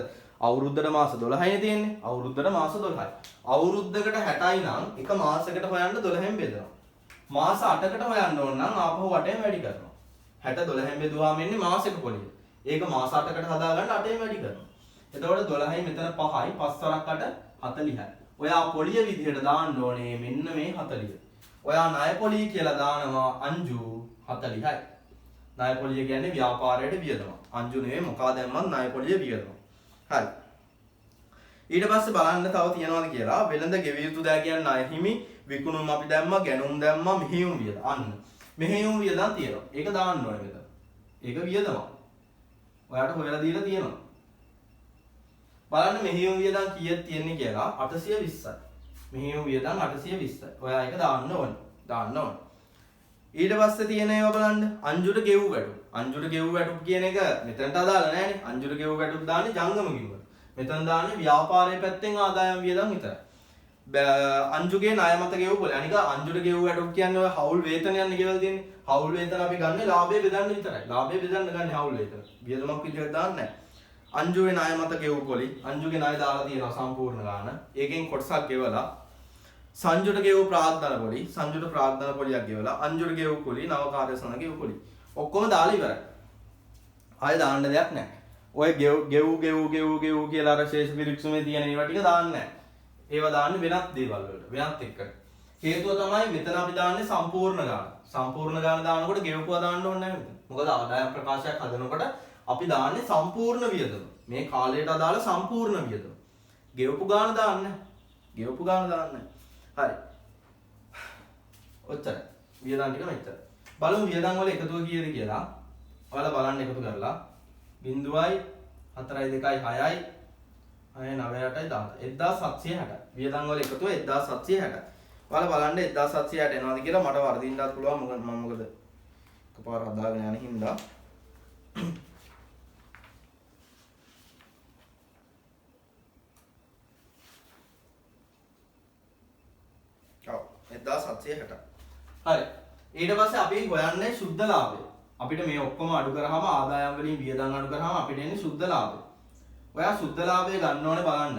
අවුරුද්දට මාස 12යිනේ තියෙන්නේ. අවුරුද්දට මාස 12යි. අවුරුද්දකට 60යි නම් එක මාසයකට හොයන්න 12න් බෙදනවා. මාස 8කට හොයන්න ඕන නම් ආපහු 8ෙන් වැඩි කරනවා. 60 12න් බෙදුවාම එන්නේ මාසෙක පොලිය. ඒක මාස 8කට හදාගන්න 8ෙන් වැඩි කරනවා. එතකොට 12යි මෙතන 5යි 5 වරක් 8 40යි. ඔයා පොලිය විදිහට දාන්න ඕනේ මෙන්න මේ 40. ඔයා ණය පොලිය කියලා දානවා අංජු 40යි. ණය පොලිය කියන්නේ ව්‍යාපාරයට වියදම. අංජු නෙවෙයි මොකා දැම්මත් ණය පොලිය වියදම. හරි. ඊට පස්සේ බලන්න තව තියනවාද කියලා වෙළඳ ගෙවිය යුතු දෑ කියන්නේ ණය හිමි විකුණුම් අපි දැම්මා ගැනුම් දැම්මා මෙහෙයුම් වියදම්. අන්න මෙහෙයුම් වියදම් තියෙනවා. ඒක දාන්න ඕනේ මෙතන. ඒක වියදම. ඔයාට හොයලා දීලා තියෙනවා. බලන්න මෙහෙයුම් වියදම් කීයක් තියෙන්නේ කියලා 820යි. මෙහෙයුම් වියදම් 820යි. ඔයා ඒක දාන්න ඕනේ. දාන්න ඕනේ. ඊට පස්සේ තියෙන ඒවා බලන්න අංජුට ගෙවු වැටුප්. අංජුට ගෙවු වැටුප් කියන එක මෙතනට අදාළ නැහැ නේ. අංජුට ගෙවු වැටුප් දාන්නේ ජංගම කිව්වොත්. මෙතන දාන්නේ ව්‍යාපාරයේ පැත්තෙන් ආදායම් වියදම් විතරයි. අංජුගේ ණය මත ගෙවු පොලේ. අනික අංජුට ගෙවු වැටුප් කියන්නේ ඔය හවුල් වේතනයන්නේ ගෙවල් තියෙන්නේ. හවුල් වේතන අපි ගන්නේ ලාභය බෙදන්න විතරයි. ලාභය බෙදන්න ගන්නේ හවුල් වේතන. වියදමක් විදිහට දාන්නේ නැහැ. අංජුගේ ණය මත ගෙවු පොලි. අංජුගේ ණය දාලා තියෙනවා සම්පූර්ණ ගාන. ඒකෙන් කොටසක් ගෙවලා සංජුට ගෙවු ප්‍රාග්ධන පොලි. සංජුට ප්‍රාග්ධන පොලියක් ගෙවලා අංජුට ගෙවු පොලි නව කාර්ය සඳහා ගෙවු පොලි. ඔක්කොම දාලා ඉවරයි. ආයෙ දාන්න දෙයක් නැහැ. ඔය ගෙව් කියලා අර ශේෂ පිරික්සුමේ තියෙන ඒවා ටික දාන්නේ නැහැ. ඒවා දාන්නේ වෙනත් දේවල් වලට. වෙනත් එක්ක. හේතුව තමයි මෙතන අපි දාන්නේ සම්පූර්ණ ගාන. සම්පූර්ණ ගාන දානකොට ගෙවපුවා දාන්න ඕනේ නැහැ මෙතන. මොකද ආදායම් ප්‍රකාශයක් හදනකොට අපි දාන්නේ සම්පූර්ණ වියදම. මේ කාලයට අදාළ සම්පූර්ණ වියදම. ගෙවපු ගාන දාන්නේ නැහැ. ගෙවපු ගාන දාන්නේ නැහැ. හරි. ඔච්චරයි. වියදම් ටික මෙච්චරයි. බලමු වියදම් වල එකතුව කීයද කියලා. ඔයාලා බලන්න එකතු කරලා 0යි 4යි 2යි 6යි 6 9 8යි 1760. වියදම් වල එකතුව 1760. ඔයාලා බලන්න 1760 එනවාද කියලා මට වර්ධින්නත් පුළුවන් මොකද මම මොකද එකපාර හදාගෙන යන හින්දා ඔව් 1760. හරි. ඊට පස්සේ අපි හොයන්නේ සුද්ධ ලාභය. අපිට මේ ඔක්කොම අඩු කරාම ආදායම් වලින් වියදම් අඩු කරාම අපිට එන්නේ සුද්ධ ලාභය. ඔයා සුද්ධ ලාභය ගන්න ඕනේ බලන්න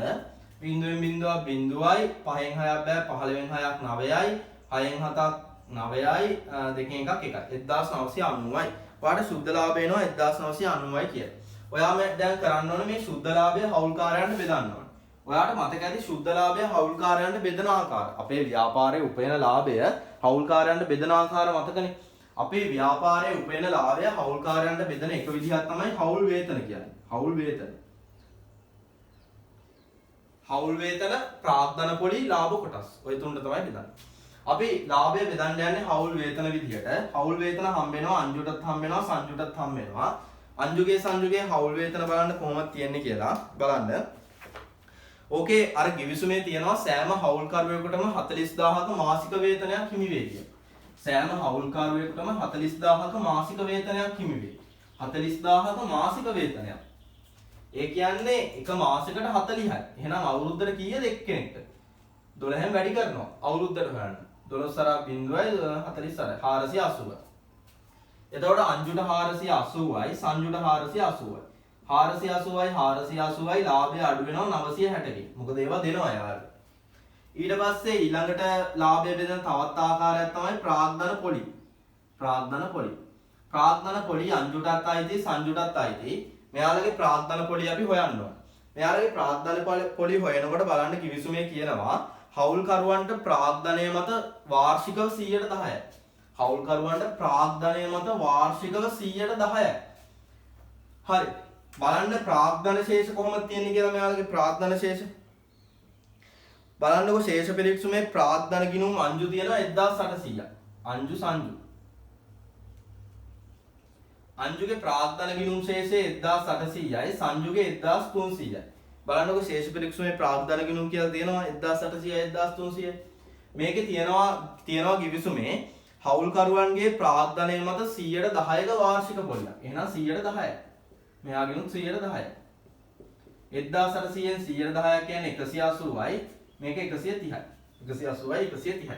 0.0යි 5න් 6ක් බෑ 15න් 6ක් 9යි 6න් 7ක් 9යි 2න් එකක් 1යි 1990යි. ඔයාට සුද්ධ ලාභය එනවා 1990යි කියලා. ඔයා දැන් කරන්න ඕනේ මේ සුද්ධ ලාභය හවුල්කාරයන්ට බෙදන්න ඕනේ. ඔයාට මතක ඇති සුද්ධ ලාභය හවුල්කාරයන්ට බෙදන ආකාරය. අපේ ව්‍යාපාරයේ උපයන ලාභය හවුල්කාරයන්ට බෙදන ආකාරය මතකනේ. අපේ ව්‍යාපාරයේ උපයන ලාභය හවුල්කාරයන්ට බෙදන එක විදිහක් තමයි හවුල් වේතන කියන්නේ. හවුල් වේතන. හවුල් වේතන ප්‍රාග්ධන පොලි ලාභ කොටස්. ඔය තුනට තමයි බෙදන්නේ. අපි ලාභය බෙදන්න යන්නේ හවුල් වේතන විදිහට. හවුල් වේතන හම්බ වෙනවා අංජුටත් හම්බ වෙනවා සංජුටත් හම්බ වෙනවා. අංජුගේ සංජුගේ හවුල් වේතන බලන්න කොහොමද තියෙන්නේ කියලා බලන්න. ඕකේ අර ගිවිසුමේ තියෙනවා සෑම හවුල්කරුවෙකුටම 40000ක මාසික වේතනයක් හිමි වේ කියලා. සෑම හවුල්කරුවෙකුටම 40000ක මාසික වේතනයක් හිමි වේ. 40000ක මාසික වේතනයක්. ඒ කියන්නේ එක මාසයකට 40යි. එහෙනම් අවුරුද්දට කීයද එක්කෙනෙක්ට? 12න් වැඩි කරනවා. අවුරුද්දට හොයන්න. 12 සරා 0යි 40 සරා 480. එතකොට අංජුට 480යි සංජුට 480යි. 480යි 480යි ලාභය අඩු වෙනවා 960කින්. මොකද ඒවා දෙනවා යාළුවා. ඊට පස්සේ ඊළඟට ලාභය බෙදෙන තවත් ආකාරයක් තමයි ප්‍රාග්ධන පොලි. ප්‍රාග්ධන පොලි. ප්‍රාග්ධන පොලි අංජුටත් අයිති සංජුටත් අයිති. මෙයාලගේ ප්‍රාග්ධන පොලි අපි හොයන්න ඕන. මෙයාලගේ ප්‍රාග්ධන පොලි හොයනකොට බලන්න කිවිසුමේ කියනවා හවුල්කරුවන්ට ප්‍රාග්ධනය මත වාර්ෂිකව 110යි. හවුල්කරුවන්ට ප්‍රාග්ධනය මත වාර්ෂිකව 110යි. හරි. බලන්න ප්‍රාග්ධන ශේෂ කොහොමද තියෙන්නේ කියලා මෙයාලගේ ප්‍රාග්ධන ශේෂ. බලන්නකො ශේෂ පිරික්සුමේ ප්‍රාග්ධන ගිණුම් අංජු තියෙනවා 1800ක්. අංජු සංජු. අංජුගේ ප්‍රාග්ධන ගිණුම් ශේෂය 1800යි සංජුගේ 1300යි. බලන්නකො ශේෂ පිරික්සුමේ ප්‍රාග්ධන ගිණුම් කියලා තියෙනවා 1800යි 1300යි. මේකේ තියෙනවා කිවිසුමේ හවුල්කරුවන්ගේ ප්‍රාග්ධනය මත 110ක වාර්ෂික පොලියක්. එහෙනම් 110යි. මෙයාගෙනුත් 110යි. 1800න් 110ක් කියන්නේ 180යි. මේක 130යි. 180යි 130යි.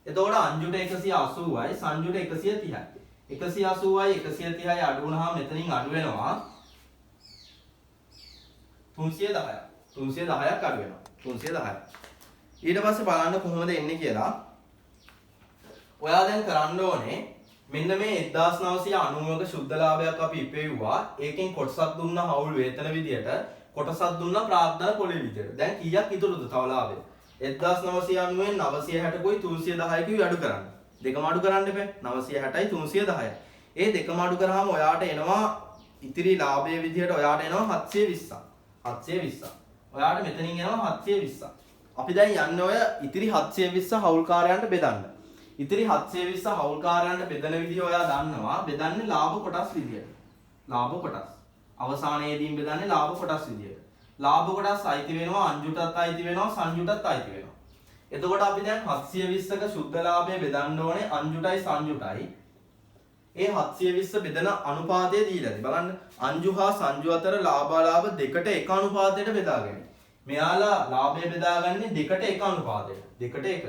එතකොට අංජුට 180යි සංජුට 130යි. 180යි 130යි අඩු වුණාම මෙතනින් අඩු වෙනවා 310ක්. 310ක් අඩු වෙනවා. 310ක්. ඊට පස්සේ බලන්න කොහොමද එන්නේ කියලා. ඔයා දැන් කරන්න ඕනේ මෙන්න මේ 1990ක සුද්ධ ලාභයක් අපි ඉපෙව්වා. ඒකෙන් කොටසක් දුන්නා හවුල් වේතන විදියට, කොටසක් දුන්නා ප්‍රාග්ධන පොලි විදියට. දැන් කීයක් ඉතුරුද තව ලාභය? 1990න් 960කුයි 310කුයි අඩු කරන්න. දෙකම අඩු කරන්න එපා. 960යි 310යි. ඒ දෙකම අඩු කරාම ඔයාට එනවා ඉතිරි ලාභයේ විදියට ඔයාට එනවා 720ක්. 720ක්. ඔයාට මෙතනින් එනවා 720ක්. අපි දැන් යන්නේ ඔය ඉතිරි 720 හවුල්කාරයන්ට බෙදන්න. ඉතිරි 720 හවුල්කාරයන්ට බෙදන විදිහ ඔයා දන්නවා. බෙදන්නේ ලාභ කොටස් විදියට. ලාභ කොටස්. අවසානයේදීන් බෙදන්නේ ලාභ කොටස් විදියට. ලාභ කොටස් අයිති වෙනවා අංජුටත් අයිති වෙනවා සංජුටත් අයිති වෙනවා. එතකොට අපි දැන් 720ක සුද්ධ ලාභය බෙදන්න ඕනේ අංජුටයි සංජුටයි. ඒ 720 බෙදන අනුපාතය දීලාද බලන්න. අංජු හා සංජු අතර ලාභාලාභ දෙකට එක අනුපාතයට බෙදාගන්න. මෙයාලා ලාභය බෙදාගන්නේ දෙකට එක අනුපාතයට. දෙකට එක.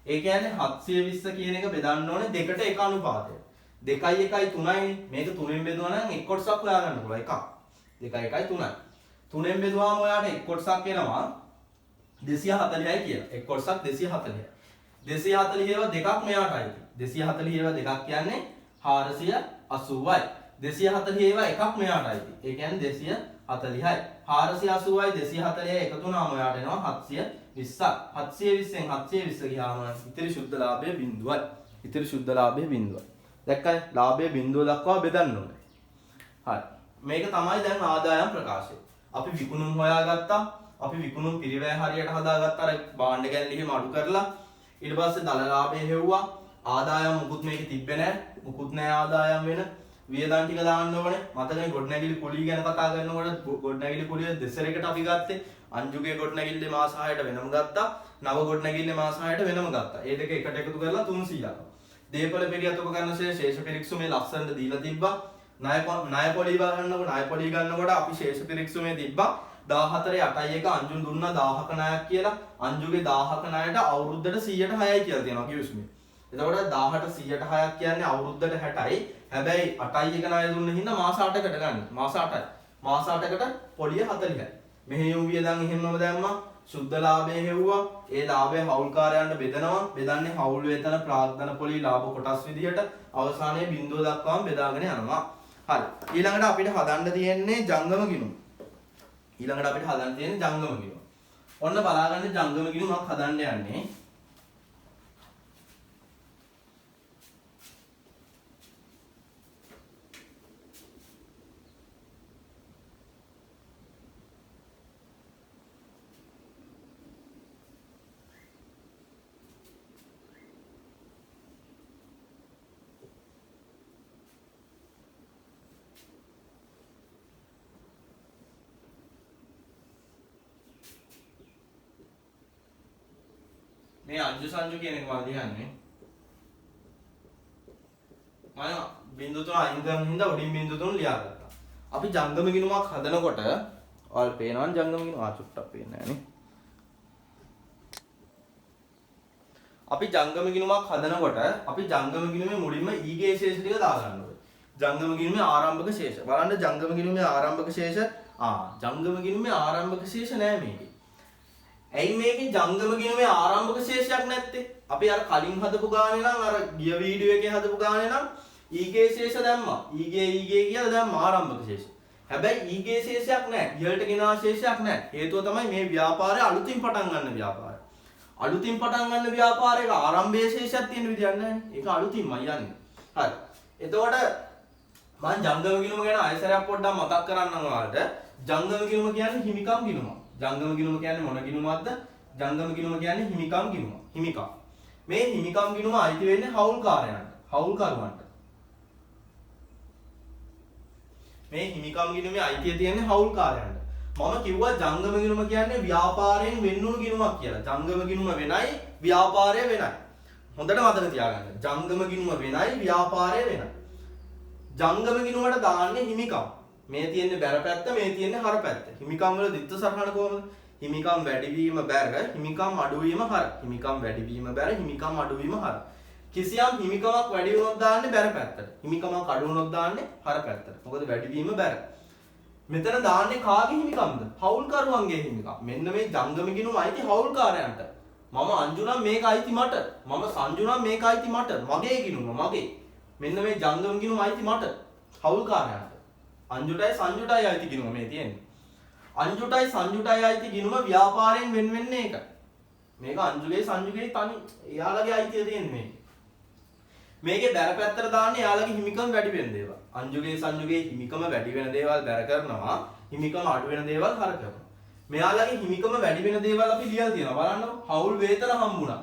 ඒ කියන්නේ 720 කියන එක බෙදන්න ඕනේ දෙකට එක අනුපාතයට. 2යි 1යි 3යි. මේක 3ෙන් බෙදුවා නම් එක් කොටසක් හොයාගන්න පුළුවන්. එකක්. 2යි 1යි 3යි. 3ෙන් බෙදුවාම ඔයාට එක් කොටසක් එනවා 240යි කියලා. එක් කොටසක් 240යි. 240 ඒවා දෙකක් මෙයාටයි. 240 ඒවා දෙකක් කියන්නේ 480යි. 240 ඒවා එකක් මෙයාටයි. ඒ කියන්නේ 240යි. 480යි 240යි එකතු වුණාම ඔයාට එනවා 720ක්. 720න් 720 ගියාම ඉතිරි සුද්ධ ලාභය බිඳුවයි. ඉතිරි සුද්ධ ලාභය බිඳුවයි. දැක්කනේ? ලාභය බිඳුව දක්වා බෙදන්න ඕනේ. හරි. මේක තමයි දැන් ආදායම් ප්‍රකාශය. අපි විකුණුම් හොයාගත්තා. අපි විකුණුම් පිරිවැය හරියට හදාගත්තා. අර භාණ්ඩ ගැන ලිහිම අඩු කරලා ඊට පස්සේ දල ලාභය හෙව්වා. ආදායම් මුකුත් මේකේ තිබ්බේ නැහැ. මුකුත් නැහැ ආදායම් වෙන. වියදම් ටික දාන්න ඕනේ. මතකනේ ගොඩනැගිලි කුලිය ගැන කතා කරනකොට ගොඩනැගිලි කුලිය දෙසරයකට අපි ගත්තේ. අංජුගේ ගොඩනැගිල්ලේ මාස 6ට වෙනම ගත්තා. නව ගොඩනැගිල්ලේ මාස 6ට වෙනම ගත්තා. ඒ දෙක එකට එකතු කරලා 300ක්. දේපල පිළියත් උපකරණ ශේෂ පිරික්සුමේ ලස්සනට දීලා තිබ්බා. ණය පොලි බලන්නකො ණය පොලි ගන්නකොට අපි ශේෂ පිරික්සුමේ තිබ්බා 14 8යි 1 අංජුන් දුන්නා 1000ක ණයක් කියලා. අංජුගේ 1000ක ණයට අවුරුද්දට 106යි කියලා තියෙනවා කිව්සුමේ. එතකොට 1000ට 106ක් කියන්නේ අවුරුද්දට 60යි. හැබැයි 8යි 1 ණය දුන්න හින්දා මාස 8කට ගන්න. මාස 8යි. මාස 8කට පොලිය 40යි. මෙහෙයුම් වියදම් එහෙමම දැම්මා. සුද්ධ ලාභය හෙව්වා. ඒ ලාභය හවුල්කාරයන්ට බෙදනවා. බෙදන්නේ හවුල් වේතන ප්‍රාග්ධන පොලි ලාභ කොටස් විදිහට. අවසානයේ බිඳුව දක්වාම බෙදාගෙන යනවා. හරි. ඊළඟට අපිට හදන්න තියෙන්නේ ජංගම ගිණුම. ඔන්න බලාගන්න ජංගම ගිණුමක් හදන්න යන්නේ. මේ අංජු සංජු කියන එක මම ලියන්නේ. මම බිංදු තුන අයින් කරන හින්දා උඩින් බිංදු තුන ලියාගත්තා. අපි ජංගම ගිණුමක් හදනකොට ඔයාලට පේනවනේ ජංගම ගිණුම චුට්ටක් පේන්නේ නැහැ නේ. අපි ජංගම ගිණුමක් හදනකොට අපි ජංගම ගිණුමේ මුලින්ම ඊගේ ශේෂ ටික දාගන්න ඕනේ. ජංගම ගිණුමේ ආරම්භක ශේෂ. බලන්න ජංගම ගිණුමේ ආරම්භක ශේෂ ජංගම ගිණුමේ ආරම්භක ශේෂ නෑ මේකේ. ඇයි මේකේ ජංගම ගිණුමේ ආරම්භක ශේෂයක් නැත්තේ? අපි අර කලින් හදපු ගානේ නම් අර ගිය වීඩියෝ එකේ හදපු ගානේ නම් ඊගේ ශේෂ දැම්මා. ඊගේ කියලා දැම්මා ආරම්භක ශේෂ. හැබැයි ඊගේ ශේෂයක් නැහැ. ඉහළට ගෙනා ශේෂයක් නැහැ. හේතුව තමයි මේ ව්‍යාපාරය අලුතින් පටන් ගන්න ව්‍යාපාරය. අලුතින් පටන් ගන්න ව්‍යාපාරයක ආරම්භයේ ශේෂයක් තියෙන විදියක් නැහැ. ඒක අලුතින්මයි යන්නේ. හරි. එතකොට මම ජංගම ගිණුම ගැන ආයසරයක් පොඩ්ඩක් මතක් කරන්නම් ඔයාලට. ජංගම ගිණුම කියන්නේ හිමිකම් ගිණුමක්. ජංගම ගිණුම කියන්නේ මොන ගිණුමක්ද? ජංගම ගිණුම කියන්නේ හිමිකම් ගිණුම. හිමිකම්. මේ හිමිකම් ගිණුම අයිති වෙන්නේ හවුල්කාරයන්ට. හවුල්කරුවන්ට. මේ හිමිකම් ගිණුමේ අයිතිය තියෙන්නේ හවුල්කාරයන්ට. මම කිව්වා ජංගම ගිණුම කියන්නේ ව්‍යාපාරයෙන් වෙන්නුණු ගිණුමක් කියලා. ජංගම ගිණුම වෙනයි, ව්‍යාපාරය වෙනයි. හොඳට මතක තියාගන්න. ජංගම ගිණුම වෙනයි, ව්‍යාපාරය වෙනයි. ජංගම ගිණුමට දාන්නේ හිමිකම්. මේ තියෙන්නේ බැර පැත්ත, මේ තියෙන්නේ හර පැත්ත. හිමිකම් වල දිත්ත සරහන කොහොමද? හිමිකම් වැඩිවීම බැර, හිමිකම් අඩුවීම හර. හිමිකම් වැඩිවීම බැර, හිමිකම් අඩුවීම හර. කිසියම් හිමිකමක් වැඩි වුණොත් දාන්නේ බැර පැත්තට. හිමිකමක් අඩු වුණොත් දාන්නේ හර පැත්තට. මොකද වැඩිවීම බැර. මෙතන දාන්නේ කාගේ හිමිකම්ද? හවුල්කරුවන්ගේ හිමිකම්. මෙන්න මේ ජංගම ගිණුම අයිති හවුල්කාරයන්ට. මම අංජු නම් මේක අයිති මට. මම සංජු නම් මේක අයිති මට. මගේ ගිණුම මගේ. මෙන්න මේ ජංගම ගිණුම අයිති මට. හවුල්කාරයන්ට. අංජුටයි සංජුටයි අයිති ගිණුම මේ තියෙන්නේ. අංජුටයි සංජුටයි අයිති ගිණුම ව්‍යාපාරයෙන් වෙන වෙන්නේ ඒක. මේක අංජුගේ සංජුගේ තනි එයාලගේ අයිතිය තියෙන්නේ මේක. මේකේ බැර පැත්තට දාන්නේ එයාලගේ හිමිකම් වැඩි වෙන දේවල්. අංජුගේ සංජුගේ හිමිකම වැඩි වෙන දේවල් බැර කරනවා. හිමිකම අඩු වෙන දේවල් හර කරනවා. මෙයාලගේ හිමිකම වැඩි වෙන දේවල් අපි ලියලා තියෙනවා. බලන්නකො හවුල් වේතන හම්බුණා.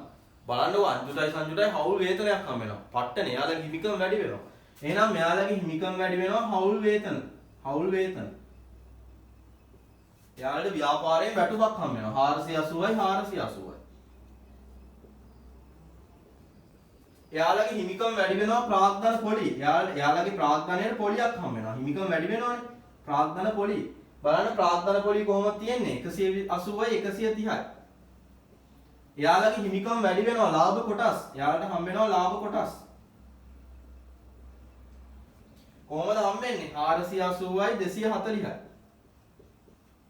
බලන්නකො අංජුටයි සංජුටයි හවුල් වේතනයක් හම්බ වෙනවා. පට්ටනේ එයාලගේ හිමිකම වැඩි වෙනවා. එහෙනම් මෙයාලගේ හිමිකම් වැඩි වෙනවා හවුල් වේතන. හවුල් වේතන. එයාලට ව්‍යාපාරයෙන් වැටුපක් හම්බ වෙනවා. 480යි 480යි. එයාලගේ හිමිකම් වැඩි වෙනවා ප්‍රාග්ධන පොලි. එයාලගේ ප්‍රාග්ධනයට පොලියක් හම්බ වෙනවා. හිමිකම වැඩි වෙනවනේ. ප්‍රාග්ධන පොලි. බලන්න ප්‍රාග්ධන පොලි කොහොමද තියෙන්නේ? 180යි 130යි. එයාලගේ හිමිකම් වැඩි වෙනවා ලාභ කොටස්. එයාලට හම්බ වෙනවා ලාභ කොටස්. කොහොමද හම්බෙන්නේ? 480යි 240යි.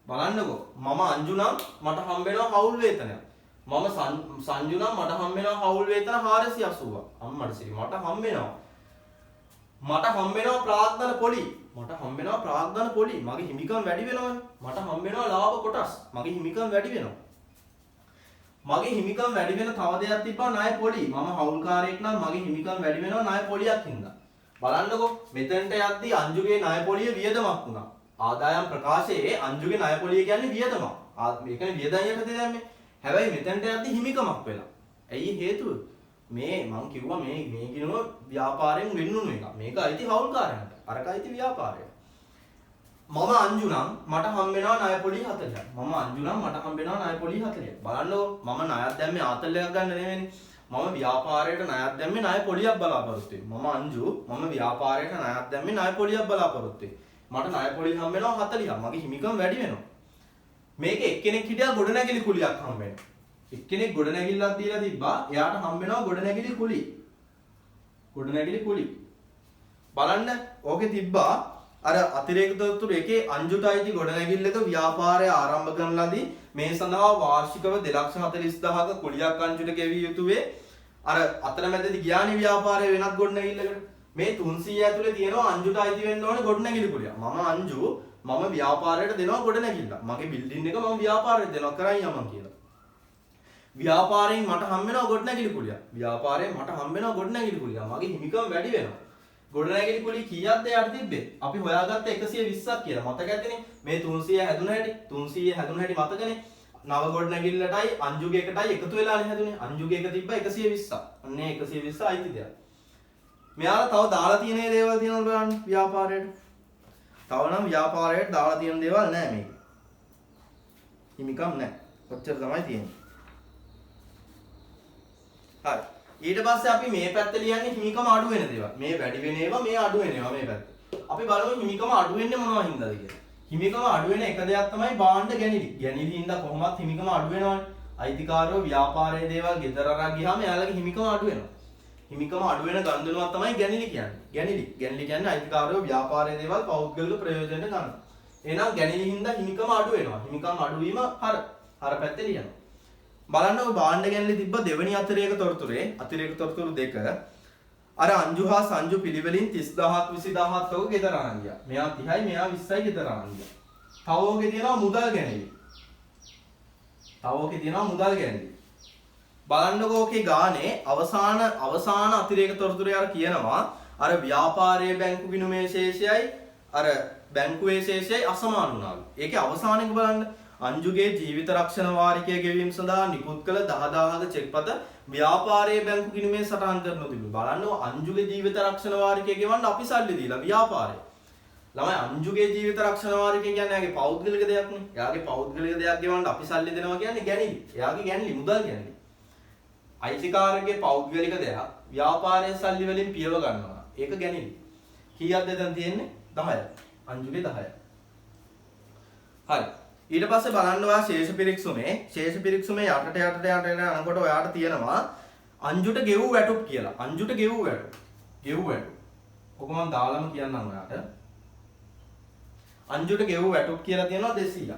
බලන්නකෝ මම අංජු නම් මට හම්බ වෙනවා හවුල් වේතනයක්. මම සංජු නම් මට හම්බ වෙනවා හවුල් වේතන 480ක්. අම්මට සිරි මට හම්බ වෙනවා. මට හම්බ වෙනවා ප්‍රාග්ධන පොලි. මට හම්බ වෙනවා ප්‍රාග්ධන පොලි. මගේ හිමිකම් වැඩි වෙනවනේ. මට හම්බ වෙනවා ලාභ කොටස්. මගේ හිමිකම් වැඩි වෙනවා. මගේ හිමිකම් වැඩි වෙන තව දෙයක් තිබ්බා ණය පොලි. මම හවුල්කාරයෙක් නම් මගේ හිමිකම් වැඩි වෙනවා ණය පොලියක් හින්දා. බලන්නකෝ මෙතනට යද්දි අංජුගේ ණය පොලිය වියදමක් වුණා. ආදායම් ප්‍රකාශයේ අංජුගේ ණය පොලිය කියන්නේ වියදමක්. මේකනේ වියදම් යටතේ දැම්මේ. හැබැයි මෙතනට යද්දි හිමිකමක් වෙලා. ඇයි හේතුව? මේ මං කිව්වා මේ ගිණුම ව්‍යාපාරයෙන් වෙන්නුණු එක. මේක අයිති හවුල්කාරයන්ට. අරක අයිති ව්‍යාපාරයට. මම අංජු නම් මට හම්බ වෙනවා ණය පොලිය 40ක්. මම අංජු නම් මට හම්බ වෙනවා ණය පොලිය 40ක්. බලන්නකෝ මම ණයක් දැම්මේ ආතල්ලයක් ගන්න නෙවෙයිනේ. මම ව්‍යාපාරයට ණයක් දැම්මේ ණය පොලියක් බලාපොරොත්තු වෙන්නේ. මම අංජු මම ව්‍යාපාරයට ණයක් දැම්මේ ණය පොලියක් බලාපොරොත්තු වෙන්නේ. මට ණය පොලිය හම්බ වෙනවා 40ක්. මගේ හිමිකම් වැඩි වෙනවා. මේක එක්කෙනෙක් හිටියා ගොඩනැගිලි කුලියක් හම්බ වෙනවා. එක්කෙනෙක් ගොඩනැගිල්ලක් දීලා තිබ්බා. එයාට හම්බ වෙනවා ගොඩනැගිලි කුලි. ගොඩනැගිලි කුලි. බලන්න ඕකේ තිබ්බා අර අතිරේක තොරතුරු එකේ අංජුට අයිති ගොඩනැගිල්ලක ව්‍යාපාරය ආරම්භ කරන ලදී. මේ සඳහා වාර්ෂිකව 2,40,000ක කුලියක් අංජුට ගෙවිය යුතුවේ. අර අතරමැදදී ගියානේ ව්‍යාපාරය වෙනත් ගොඩනැගිල්ලකට. මේ 300 ඇතුලේ තියෙනවා අංජුට අයිති වෙන්න ඕනේ ගොඩනැගිලි කුලිය. මම අංජු මම ව්‍යාපාරයට දෙනවා ගොඩනැගිල්ල. මගේ බිල්ඩින් එක මම ව්‍යාපාරයට දෙනවා කරන් යමන් කියලා. ව්‍යාපාරයෙන් මට හම්බ වෙනවා ගොඩනැගිලි කුලිය. ව්‍යාපාරයෙන් මට හම්බ වෙනවා ගොඩනැගිලි කුලිය. මගේ හිමිකම් වැඩි වෙනවා. ගොඩනැගිලි කුලිය කීයක්ද යට තිබ්බේ? අපි හොයාගත්ත 120ක් කියලා. මතක ඇතිනේ. මේ 300 හැදුන හැටි. 300 හැදුන හැටි මතකනේ. නව ගොඩනැගිල්ලටයි අංජුගේ එකටයි එකතු වෙලානේ හැදුනේ. අංජුගේ එක තිබ්බා 120ක්. අන්නේ 120 අයිති දෙයක්. මෙයාලා තව දාලා තියෙන දේවල් තියෙනවද බලන්න ව්‍යාපාරයට. තව නම් ව්‍යාපාරයට දාලා තියෙන දේවල් නැහැ මේක. හිමිකම් නැහැ. කොච්චර තමයි තියෙන්නේ. හරි. ඊට පස්සේ අපි මේ පැත්ත ලියන්නේ හිමිකම අඩු වෙන දේවල්. මේ වැඩි වෙන ඒවා මේ අඩු වෙන ඒවා මේ පැත්ත. අපි බලමු හිමිකම අඩු වෙන්නේ මොනවා හින්දාද කියලා. හිමිකම අඩු වෙන එක දෙයක් තමයි භාණ්ඩ ගැනිලි. ගැනිලි හින්දා කොහොමත් හිමිකම අඩු වෙනවනේ. අයිතිකාරයෝ ව්‍යාපාරයේ දේවල් ගෙදර අරන් ගියාම එයාලගේ හිමිකම අඩු වෙනවා. හිමිකම අඩු වෙන ගනුදෙනුවක් තමයි ගැනිලි කියන්නේ. ගැනිලි කියන්නේ අයිතිකාරයෝ ව්‍යාපාරයේ දේවල් පෞද්ගලික ප්‍රයෝජනට ගන්නවා. එහෙනම් ගැනිලි හින්දා හිමිකම අඩු වෙනවා. හිමිකම අඩු වීම හර පැත්තේ ලියනවා. බලන්න ඔය භාණ්ඩ ගැනිලි තිබ්බ දෙවෙනි අතිරේක තොරතුරු දෙක අර අංජු හා සංජු පිළිවෙලින් 30000ක් 20000ක් වගේ ගෙදර අරන් ගියා. මෙයා 30යි මෙයා 20යි ගෙදර අරන් ගියා. තව ඕකේ තියෙනවා මුදල් ගැනිලි. බලන්නකෝ ඕකේ ගානේ අවසාන අතිරේක තොරතුරේ අර කියනවා අර ව්‍යාපාරයේ බැංකු ගිණුමේ ශේෂයයි අර බැංකුවේ ශේෂයයි අසමාන වුණාලු. ඒකේ අවසානයක බලන්න අංජුගේ ජීවිත රක්ෂණ වාරිකය ගෙවීම සඳහා නිකුත් කළ 10000ක චෙක්පත ව්‍යාපාරයේ බැංකු ගිණුමේ සටහන් කරනු තිබුණා. බලන්න අංජුගේ ජීවිත රක්ෂණ වාරිකය ගෙවන්න අපි සල්ලි දීලා ව්‍යාපාරේ. ළමයි අංජුගේ ජීවිත රක්ෂණ වාරිකය කියන්නේ එයාගේ පෞද්ගලික දෙයක් නේ. එයාගේ පෞද්ගලික දෙයක් ගෙවන්න අපි සල්ලි දෙනවා කියන්නේ ගැනිලි. එයාගේ ගැනිලි මුදල් ගැනිලි. අයිතිකාරකගේ පෞද්ගලික දෙයක් ව්‍යාපාරයේ සල්ලි වලින් පියව ගන්නවා. ඒක ගැනිලි. කීයක්ද දැන් තියෙන්නේ? 10ක්. අංජුගේ 10ක්. හරි. ඊට පස්සේ බලන්න ඔයා ශේෂ පිරික්සුමේ යටට යනකොට ඔයාට තියෙනවා අංජුට ගෙවූ වැටුප් කියලා. අංජුට ගෙවූ වැටුප්. ඔක මම දාලාම කියන්නම් ඔයාට. අංජුට ගෙවූ වැටුප් කියලා තියෙනවා 200.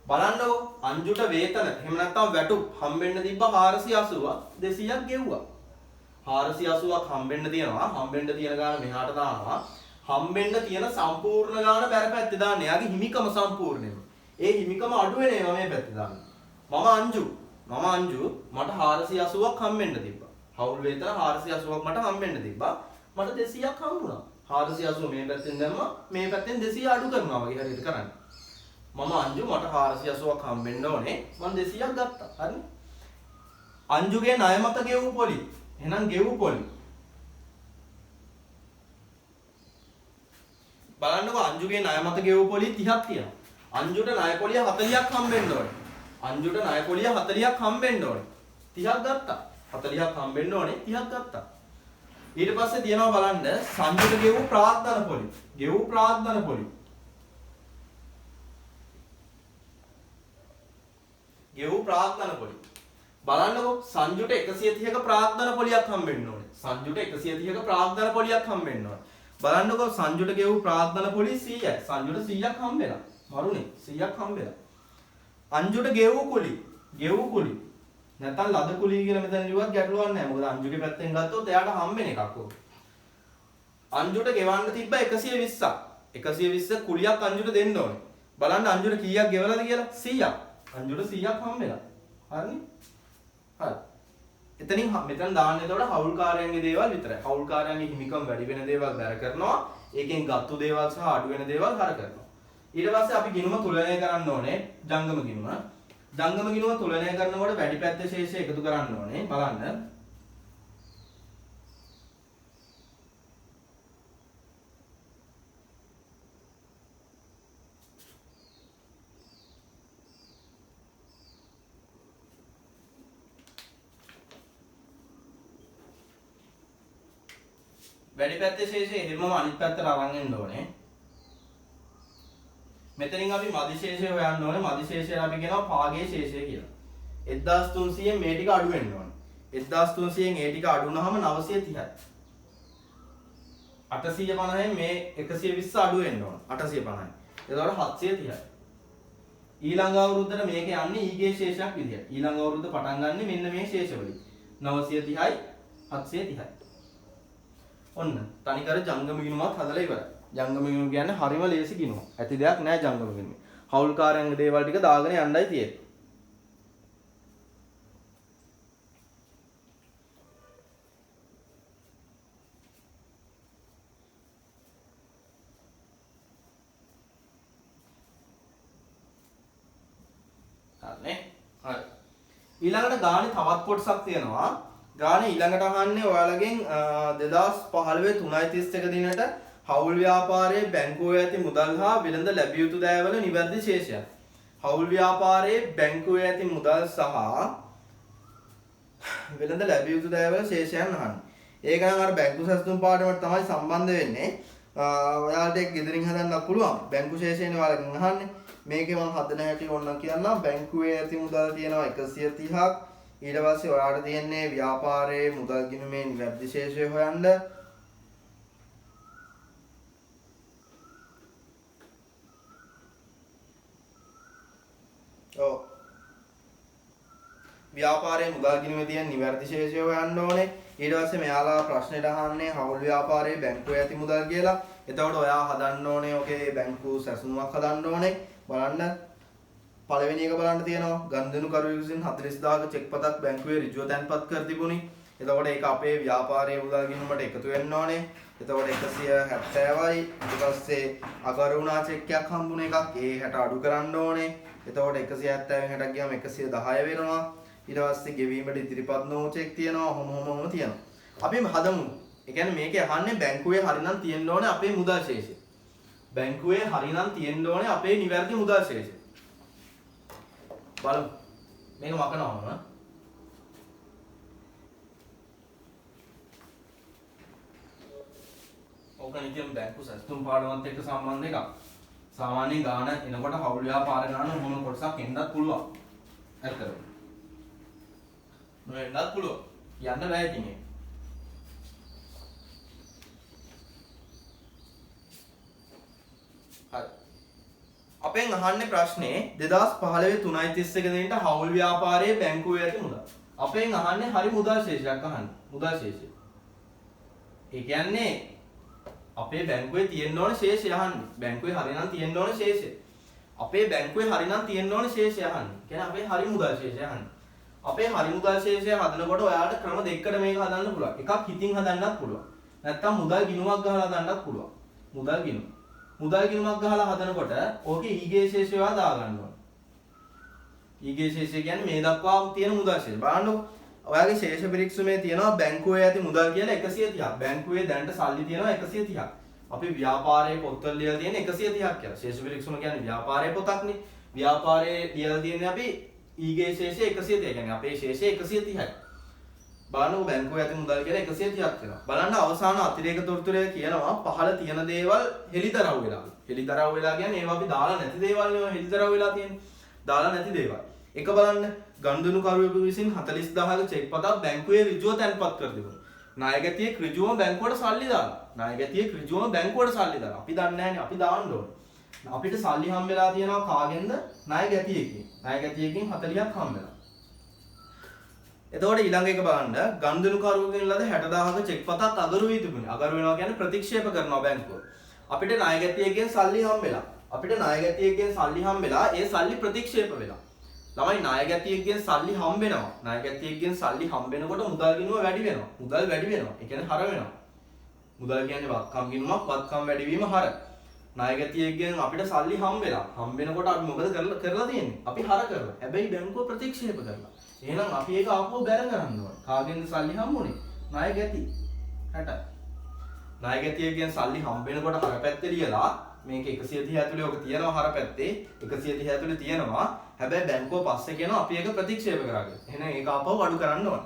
බලන්නකො අංජුට වේතන එහෙම නැත්නම් වැටුප් හම්බෙන්න තිබ්බ 480ක් 200ක් ගෙව්වා. 480ක් හම්බෙන්න තියෙනවා. හම්බෙන්න තියෙන ගාන මෙහාට දානවා. හම්බෙන්න තියෙන සම්පූර්ණ ගාන බැර පැත්තේ දාන්න. එයාගේ හිමිකම සම්පූර්ණයෙන්ම. ඒ හිමිකම අඩු වෙන ඒවා මේ පැත්තේ දාන්න. මම අංජු මට 480ක් හම්බෙන්න තිබ්බා. හවුල් වේතන 480ක් මට හම්බෙන්න තිබ්බා. මට 200ක් හම්බුණා. 480 මේ පැත්තෙන් දැම්මා. මේ පැත්තෙන් 200 අඩු කරනවා වගේ හරියට කරන්නේ. මම අංජු මට 480ක් හම්බෙන්න ඕනේ. මම 200ක් ගත්තා. හරිනේ. අංජුගේ ණය මත ගෙවූ පොලි. එහෙනම් ගෙවූ පොලි. බලන්නකෝ අංජුගේ ණය මත ගෙවූ පොලි 30ක් තියෙනවා. අංජුට ණය පොලිය 40ක් හම්බෙන්න ඕනේ. 30ක් හම්බෙන්න ඕනේ. 30ක් ගත්තා. 40ක් හම්බෙන්න ඕනේ 30ක් ගත්තා. ඊට පස්සේ තියෙනවා බලන්න සංජුට ගෙවූ ප්‍රාග්ධන පොලි. බලන්නකෝ සංජුට 130ක ප්‍රාග්ධන පොලියක් හම්බෙන්න ඕනේ. බලන්නකෝ සංජුට ගෙවූ ප්‍රාග්ධන පොලි 100යි. සංජුට 100ක් හම්බෙලා. මරුනේ 100ක් හම්බෙලා. අංජුට ගෙවූ කුලි. නැත්නම් ලද කුලි කියලා මෙතන ලියුවත් ගැටලුවක් නැහැ. මොකද අංජුගේ පැත්තෙන් ගත්තොත් එයාට හම්බෙන එකක් ඕක. අංජුට ගෙවන්න තිබ්බ 120ක්. 120 කුලියක් අංජුට දෙන්න ඕනේ. බලන්න අංජුට කීයක් ගෙවලාද කියලා 100ක්. අංජුට 100ක් හම්බෙලා. හරිනේ? හරි. මෙතන දාන්නේ එතකොට හවුල්කාරයන්ගේ දේවල් විතරයි. හවුල්කාරයන්ගේ හිමිකම් වැඩි වෙන දේවල් බැර කරනවා. ඒකෙන් ගත්තු දේවල් සහ අඩු වෙන දේවල් හර කරනවා. ඊට පස්සේ අපි ගිණුම තුලනය කරන්න ඕනේ. ජංගම ගිණුම තුලනය කරනකොට වැඩි පැත්තේ ශේෂය එකතු කරන්න ඕනේ. බලන්න. වැඩි පැත්තේ ශේෂය එහෙමම අනිත් පැත්තට අරන් එන්න ඕනේ. මෙතනින් අපි මදි ශේෂය හොයන්න ඕනේ. මදි ශේෂය අපි කියනවා පාගේ ශේෂය කියලා. 1300න් මේ ටික අඩු වෙන්න ඕනේ. 1300න් ඒ ටික අඩු වුනහම 930යි. 850න් මේ 120 අඩු වෙන්න ඕනේ. 850යි. එතකොට 730යි. ඊළඟ අවුරුද්දට මේක යන්නේ ඊගේ ශේෂයක් විදියට. ඊළඟ අවුරුද්ද පටන් ගන්නෙ මෙන්න මේ ශේෂවලින්. 930යි 730යි. ඔන්න තනිකර ජංගම ගිණුමක් හදලා ඉවරයි. ජංගම ගිණුම කියන්නේ හරිම ලේසි ගිණුමක්. ඇති දෙයක් නෑ ජංගම ගිණුමේ. හවුල්කාරයන්ගේ දේවල් ටික දාගෙන යන්නයි තියෙන්නේ. හරිනේ? හරි. ඊළඟට ගානේ තවත් කොටසක් තියෙනවා. ගානේ ඊළඟට අහන්නේ ඔයාලගෙන් 2015 3:31 දිනට හවුල් ව්‍යාපාරයේ බැංකුවේ ඇති මුදල් හා වෙළඳ ලැබිය යුතු දෑවල නිවැරදි ශේෂයක්. හවුල් ව්‍යාපාරයේ බැංකුවේ ඇති මුදල් සහ වෙළඳ ලැබිය යුතු දෑවල ශේෂයන් අහන්නේ. ඒක නම් අර බැංකු සැලසුම් පාඩමට තමයි සම්බන්ධ වෙන්නේ. ඔයාලට ඒක ගෙදරින් හදන්නත් පුළුවන්. බැංකු ශේෂයනේ ඔයාලගෙන් අහන්නේ. මේකේ මම හදන හැටි ඕනනම් කියන්නම්. බැංකුවේ ඇති මුදල් තියෙනවා 130ක්. ඊට පස්සේ ඔයාලට තියෙන්නේ ව්‍යාපාරයේ මුදල් ගිණුමේ නිවැරදි ශේෂය හොයන්න. ඔව්. ව්‍යාපාරයේ මුදල් ගිණුමේ තියෙන නිවැරදි ශේෂය හොයන්න ඕනේ. ඊට පස්සේ මෙයාලා ප්‍රශ්නෙට අහන්නේ හවුල් ව්‍යාපාරයේ බැංකුවේ ඇති මුදල් කියලා. එතකොට ඔයා හදන්න ඕනේ ඔකේ බැංකු සැසුමක් හදන්න ඕනේ. බලන්න පළවෙනි එක බලන්න තියෙනවා. ගනුදෙනු කරුවෙකු විසින් 40000ක චෙක් පතක් බැංකුවේ ඍජුව තැන්පත් කර තිබුණි. එතකොට ඒක අපේ ව්‍යාපාරයේ මුදල් ගිණුමට එකතු වෙන්න ඕනේ. එතකොට 170යි. ඊට පස්සේ අගරුණා චෙක් එකක් හම්බුන එකක් ඒ 60 අඩු කරන්න ඕනේ. එතකොට 170න් 60ක් ගියාම 110 වෙනවා. ඊට පස්සේ ගෙවීමට ඉදිරිපත් නොවු චෙක් තියෙනවා. ඔහොම තියෙනවා. අපි හදමු. ඒ කියන්නේ මේකේ අහන්නේ බැංකුවේ හරිනම් තියෙන්න ඕනේ අපේ මුදල් ශේෂය. බැංකුවේ හරිනම් තියෙන්න ඕනේ අපේ නිවැරදි මුදල් ශේෂය. බලමු. මේක මකනවා. ඕක නිකන් බැංකු සැස්තුම් පාඩමත් එක්ක සම්බන්ධ එකක්. සාමාන්‍ය ගාණ එනකොට හවුල් ව්‍යාපාර ගාණ මොන කොටසක් එන්නත් පුළුවන්. ඇත්තටම. නොවෙන්නත් පුළුවන්. යන්න බෑ ඉතින් ඒක. හරි. අපෙන් අහන්නේ ප්‍රශ්නේ 2015 3:31 දිනට හවුල් ව්‍යාපාරයේ බැංකුවේ ඇති මුදල්. අපෙන් අහන්නේ හරි මුදල් ශේෂයක් අහන්නේ. මුදල් ශේෂය. ඒ කියන්නේ අපේ බැංකුවේ තියෙන්න ඕන ශේෂය අහන්නේ. බැංකුවේ හරිනම් තියෙන්න ඕන ශේෂය. අපේ බැංකුවේ හරිනම් තියෙන්න ඕන ශේෂය අහන්නේ. කියන්නේ අපේ හරි මුදල් ශේෂය අහන්නේ. අපේ හරි මුදල් ශේෂය හදනකොට ඔයාලට ක්‍රම දෙකකට මේක හදන්න පුළුවන්. එකක් හිතින් හදන්නත් පුළුවන්. නැත්තම් මුදල් ගිණුමක් ගහලා හදන්නත් පුළුවන්. මුදල් ගිණුම. මුදල් ගිණුමක් ගහලා හදනකොට ඕකේ ඊගේ ශේෂය ඔයා දාගන්න ඕන. ඊගේ ශේෂය කියන්නේ මේ දක්වා තියෙන මුදල් ශේෂය. බලන්නකො. ඔයාගේ ශේෂ පිරික්සුමේ තියෙනවා බැංකුවේ ඇති මුදල් කියලා 130ක්. බැංකුවේ දැනට සල්ලි තියෙනවා 130ක්. අපි ව්‍යාපාරයේ පොත්වල ලියලා තියෙන 130ක් කියලා. ශේෂ පිරික්සුම කියන්නේ ව්‍යාපාරයේ පොතක්නේ. ව්‍යාපාරයේ ලියලා තියෙන්නේ අපි ඊගේ ශේෂය 130. කියන්නේ අපේ ශේෂය 130යි. බලන්නකො බැංකුවේ ඇති මුදල් කියලා 130ක් වෙනවා. බලන්න අවසාන අතිරේක තොරතුරේ කියනවා පහළ තියෙන දේවල් හෙලිදරව් වෙලා. හෙලිදරව් වෙලා කියන්නේ ඒවා අපි දාලා නැති දේවල් නෙවෙයි හෙලිදරව් වෙලා තියෙන්නේ. දාලා නැති දේවල්. එක බලන්න ගනුදෙනු කරුවෙකු විසින් 40000ක චෙක් පතක් බැංකුවේ ඍජුව තැන්පත් කර තිබුණා. ණයගැතියෙක් ඍජුවම බැංකුවට සල්ලි දාලා. ණයගැතියෙක් ඍජුවම බැංකුවට සල්ලි දාලා. අපි දන්නේ නැහැනේ අපි දාන්න ඕනේ. අපිට සල්ලි හම්බෙලා තියෙනවා කාගෙන්ද? ණයගැතියෙක්ගෙන්. ණයගැතියෙක්ගෙන් 40ක් හම්බෙලා. එතකොට ඊළඟ එක බලන්න ගනුදෙනු කරුවෙකුගෙන් ලද 60000ක චෙක් පතක් අගරු වී තිබුණා. අගරු වෙනවා කියන්නේ ප්‍රතික්ෂේප කරනවා බැංකුව. අපිට ණයගැතියෙක්ගෙන් සල්ලි හම්බෙලා. අපිට ණයගැතියෙක්ගෙන් සල්ලි හම්බෙලා ඒ සල්ලි ප්‍රතික්ෂේප වෙලා. ළමයි ණයගැතියෙක්ගෙන් සල්ලි හම්බෙනවා. ණයගැතියෙක්ගෙන් සල්ලි හම්බෙනකොට මුදල් ගිණුම වැඩි වෙනවා. මුදල් වැඩි වෙනවා. ඒ කියන්නේ හර වෙනවා. මුදල් කියන්නේ වත්කම් ගිණුමක් වත්කම් වැඩි වීම හර. ණයගැතියෙක්ගෙන් අපිට සල්ලි හම්බෙලා. හම්බෙනකොට අපි මොකද කරලා තියෙන්නේ? අපි හර කරලා. හැබැයි බැංකුව ප්‍රතික්ෂේප කරලා. එහෙනම් අපි ඒක ආපහු බැර කරන්න ඕනේ. කාගෙන්ද සල්ලි හම්බුනේ? ණයගැති 60. ණයගැතියෙක්ගෙන් සල්ලි හම්බෙනකොට හර පැත්තේ ලියලා මේක 130 ඇතුලේ ඔක තියෙනවා හර පැත්තේ 130 ඇතුලේ තියෙනවා. හැබැයි බැංකුව පස්සේ කියනවා අපි ඒක ප්‍රතික්ෂේප කරාගෙන. එහෙනම් ඒක ආපහු අඩු කරන්න ඕන.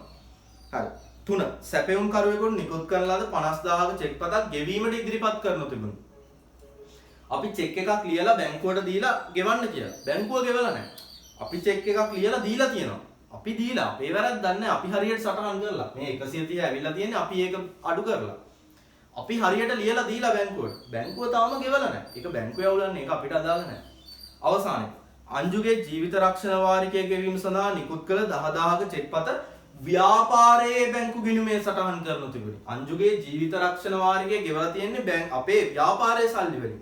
හරි. 3. සැපයුම් කරුවෙකුට නිකුත් කරන ලද 50000ක චෙක් පතක් ගෙවීමට ඉදිරිපත් කරනු තිබුණා. අපි චෙක් එකක් ලියලා බැංකුවට දීලා ගෙවන්න කියලා. බැංකුව ගෙවලා නැහැ. අපි චෙක් එකක් ලියලා දීලා තියෙනවා. අපි දීලා අපේ වැරද්දක් නැහැ. අපි හරියට සටහන් කරලා. මේ 130 ඇවිල්ලා තියෙන්නේ අපි ඒක අඩු කරලා. අපි හරියට ලියලා දීලා බැංකුවට. බැංකුව තාම ගෙවලා නැහැ. ඒක බැංකුවේ අවුලන්නේ. ඒක අපිට අදාළ නැහැ. අවසානයේ අංජුගේ ජීවිත රක්ෂණ වාරිකය ගෙවීම සඳහා නිකුත් කළ 10000ක චෙක් පත ව්‍යාපාරයේ බැංකු ගිණුමේ සටහන් කරනු තිබුණි. අංජුගේ ජීවිත රක්ෂණ වාරිකය ගෙවලා තියෙන්නේ අපේ ව්‍යාපාරයේ සල්ලි වලින්.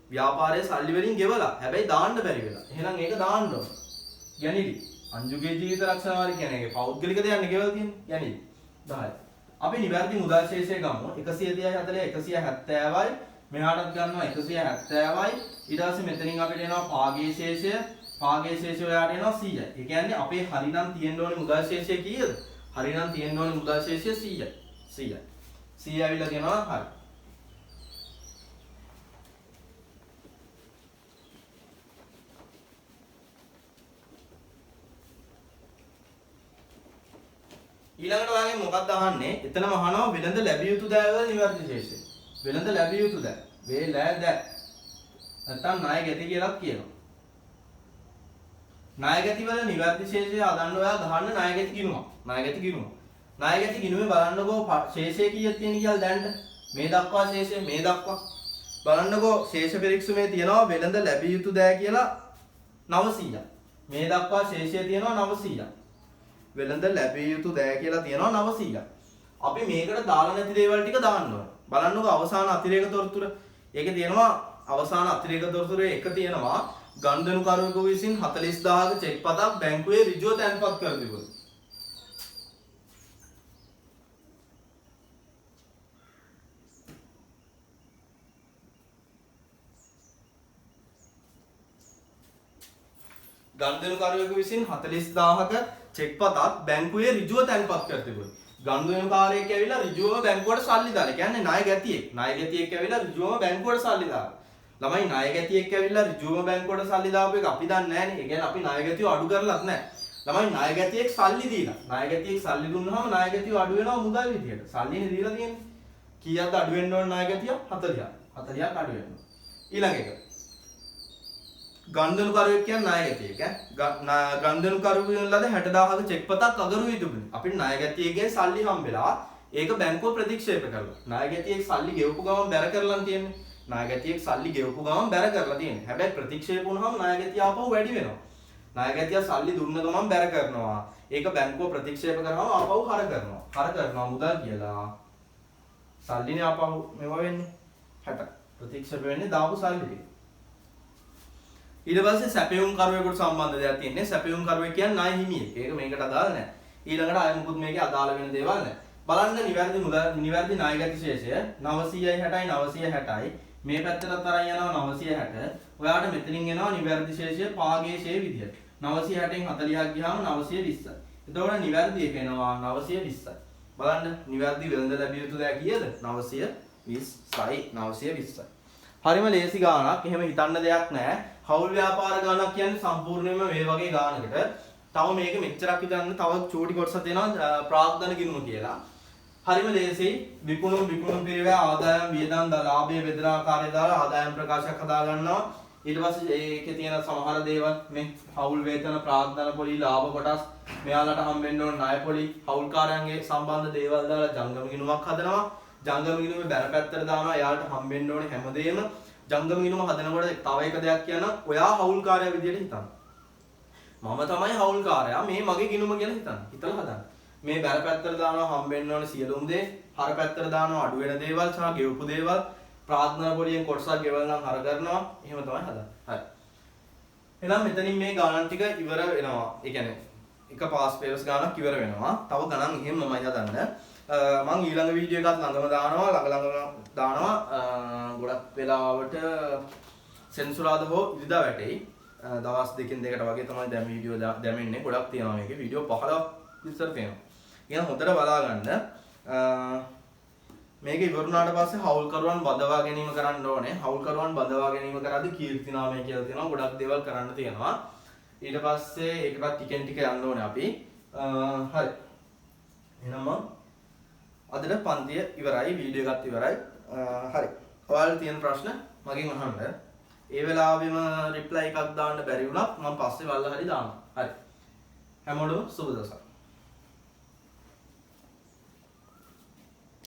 ව්‍යාපාරයේ සල්ලි වලින් ගෙවලා. හැබැයි දාන්න බැරි වෙලා. එහෙනම් ඒක දාන්න ඕන. යනිදි අංජුගේ ජීවිත රක්ෂණ වාරිකය කියන්නේ ඒක පෞද්ගලික දෙයක් නේ ගෙවලා තියෙන්නේ. යනිදි 10. අපි නිවැරදි මුදල් ශේෂය ගමු. 130යි 40යි 170යි මෙහාටත් ගන්නවා 170යි. ඊට පස්සේ මෙතනින් අපිට එනවා පාගේ ශේෂය. පාගේ ශේෂය ඔයාලට එනවා 100යි. ඒ කියන්නේ අපේ හරිනම් තියෙන්න ඕනේ මුදල් ශේෂය කීයද? හරිනම් තියෙන්න ඕනේ මුදල් ශේෂය 100යි. 100යි. 100 ඇවිල්ලා තියෙනවා හරි. ඊළඟට ඔයාගෙන් මොකක්ද අහන්නේ? එතනම අහනවා වෙළඳ ලැබිය යුතු දෑ වල නිවැරදි ශේෂය. වෙළඳ ලැබිය යුතු දෑ. වේලද නැත්නම් ණය ගැති කියලා කියනවා. ණය ගැති වල නිවැරදි ශේෂය හදන්න ඔයා ගහන්න ණය ගැති ගිණුමක්. ණය ගැති ගිණුම. ණය ගැති ගිණුමේ බලන්නකෝ ශේෂය කීයක් තියෙන කියලා දැනට මේ දක්වා ශේෂය මේ දක්වා බලන්නකෝ ශේෂ පරීක්ෂමේ තියෙනවා වෙළඳ ලැබිය යුතු දෑ කියලා 900ක්. මේ දක්වා ශේෂය තියෙනවා 900ක්. වෙළඳ ලැබිය යුතු දෑ කියලා තියෙනවා 900ක්. අපි මේකට දාලා නැති දේවල් ටික දාන්න ඕනේ. බලන්නකෝ අවසාන අතිරේක තොරතුරු. ඒකේ තියෙනවා අවසාන අතිරේක තොරතුරේ එක තියෙනවා ගනුදෙනුකරුවෙකු විසින් 40000ක චෙක් පතක් බැංකුවේ ඍජුව තැන්පත් කර තිබුණා. ගනුදෙනුකරුවෙකු විසින් 40000ක චෙක් පතක් බැංකුවේ ඍජුව තැන්පත් කර තිබුණා. ගනුදෙනුකාරයෙක් ඇවිල්ලා ඍජුවම බැංකුවට සල්ලි දාලා. කියන්නේ ණය ගැතියෙක්. ණය ගැතියෙක් ඇවිල්ලා ඍජුවම බැංකුවට සල්ලි දාලා. ළමයි ණය ගැතියෙක් ඇවිල්ලා ඍජුවම බැංකුවට සල්ලි දාපු එක අපි දන්නේ නැහැ නේ. ඒ කියන්නේ අපි ණය ගැතිය අඩු කරලත් නැහැ. ළමයි ණය ගැතියෙක් සල්ලි දීලා. ණය ගැතියෙක් සල්ලි දුන්නාම ණය ගැතිය අඩු වෙනවා මුදල් විදියට. සල්ලිනේ දීලා තියෙන්නේ. කීයක්ද අඩු වෙන්න ඕන ණය ගැතිය? 40ක්. 40ක් අඩු වෙනවා. ඊළඟ එක. ගනුදෙනුකරුවෙක් කියන්නේ ණය ගැතියෙක් ඈ. ගනුදෙනුකරුවෙන් ලද 60000ක චෙක් පතක් අගරු වී තිබුණේ. අපිට ණය ගැතියෙක්ගෙන් සල්ලි හම්බෙලා ඒක බැංකුව ප්‍රතික්ෂේප කළා. ණය ගැතියෙක් සල්ලි ගෙවපු ගමන් බැර කරලා තියෙන්නේ. ණය ගැතියෙක් සල්ලි ගෙවපු ගමන් බැර කරලා තියෙන්නේ. හැබැයි ප්‍රතික්ෂේප වුණාම ණය ගැතිය ආපහු වැඩි වෙනවා. ණය ගැතිය සල්ලි දුන්න ගමන් බැර කරනවා. ඒක බැංකුව ප්‍රතික්ෂේප කරනවා ආපහු හර කරනවා. හර කරනවා මුදල් කියලා. සල්ලිනේ ආපහු මෙව වෙන්නේ 60. ප්‍රතික්ෂේප වෙන්නේ දාපු සල්ලි ටික. ඊට පස්සේ සැපයුම් කරුවෙකුට සම්බන්ධ දෙයක් තියෙන්නේ. සැපයුම් කරුවෙක් කියන්නේ ණය හිමියෙක්. ඒක මේකට අදාළ නැහැ. ඊළඟට ආයෙ මුකුත් මේකේ අදාළ වෙන දේවල් නැහැ. බලන්න නිවැරදි ණය ගැති ශේෂය 960යි 960යි. මේ පැත්තටත් අරන් යනවා 960. ඔයාට මෙතනින් එනවා නිවැරදි ශේෂය පාගේ ෂේ විදියට. 960න් 40ක් ගියාම 920යි. එතකොට නිවැරදි එක එනවා 920යි. බලන්න නිවැරදි වෙළඳ ලැබිය යුතු දෑ කීයද? 920යි. හරිම ලේසි ගාණක්. එහෙම හිතන්න දෙයක් නැහැ. හවුල් ව්‍යාපාර ගාණක් කියන්නේ සම්පූර්ණයෙන්ම මේ වගේ ගාණකට. තව මේක මෙච්චරක් හිතන්න තව චූටි කොටසක් තියෙනවා ප්‍රාග්ධන ගිණුම කියලා. හරිම ලේසියි. විකුණුම් පිරිවැය ආදායම් වියදම් ලාභයේ වේදනාකාරය දාලා ආදායම් ප්‍රකාශයක් හදා ගන්නවා. ඊට පස්සේ ඒකේ තියෙන සමහර දේවල් මේ හවුල් වේතන ප්‍රාග්ධන පොලි ලාභ කොටස් මෙයාලට හම්බෙන්න ඕන ණය පොලි හවුල්කාරයන්ගේ සම්බන්ධ දේවල් දාලා ජංගම ගිණුමක් හදනවා. ජංගම ගිණුමේ බැර පැත්තට දානවා. එයාලට හම්බෙන්න ඕනේ හැමදේම. ජංගම ගිණුම හදනකොට තව එක දෙයක් කියනවා. ඔයා හවුල්කාරයා විදියට හිතන්න. මම තමයි හවුල්කාරයා. මේ මගේ ගිණුම කියලා හිතන්න. හිතලා හදන්න. මේ බැර පැත්තට දානවා හම්බෙන්න ඕනේ සියලුම දේ. හර පැත්තට දානවා අඩු වෙන දේවල් සහ ගෙවපු දේවල්. ප්‍රාර්ථනා පොලියෙන් කොටසක් ගෙවල් නම් හර කරනවා. එහෙම තමයි හදන්නේ. හරි. එහෙනම් මෙතනින් මේ ගණන් ටික ඉවර වෙනවා. ඒ කියන්නේ එක පාස් පේපර්ස් ගණනක් ඉවර වෙනවා. තව ගණන් එහෙමමයි හදන්න. මම ඊළඟ වීඩියෝ එකත් ළඟම දානවා ගොඩක් වෙලාවට සෙන්සුරාදා හෝ ඉරිදා වැටෙයි දවස් දෙකකින් දෙකට වගේ තමයි දැන් වීඩියෝ දැමෙන්නේ ගොඩක් තියෙනවා මේකේ වීඩියෝ 15ක් විතර තියෙනවා. ඉතින් හොඳට බලා ගන්න. මේක ඉවරුණාට පස්සේ හවුල්කරුවන් බඳවා ගැනීම කරන්න ඕනේ. හවුල්කරුවන් බඳවා ගැනීම කරද්දී කීර්ති නාමය කියලා තියෙනවා. ගොඩක් දේවල් කරන්න තියෙනවා. ඊට පස්සේ ඒකවත් ටිකෙන් ටික යන්න ඕනේ අපි. හරි. එහෙනම් අදට පන්තිය ඉවරයි වීඩියෝ එකත් ඉවරයි. හරි. ඔයාලට තියෙන ප්‍රශ්න මගෙන් අහන්න. ඒ වෙලාවෙම රිප්ලයි එකක් දාන්න බැරි වුණත් මම පස්සේ වල්ලා හරි දානවා. හරි. හැමෝටම සුබ දවසක්.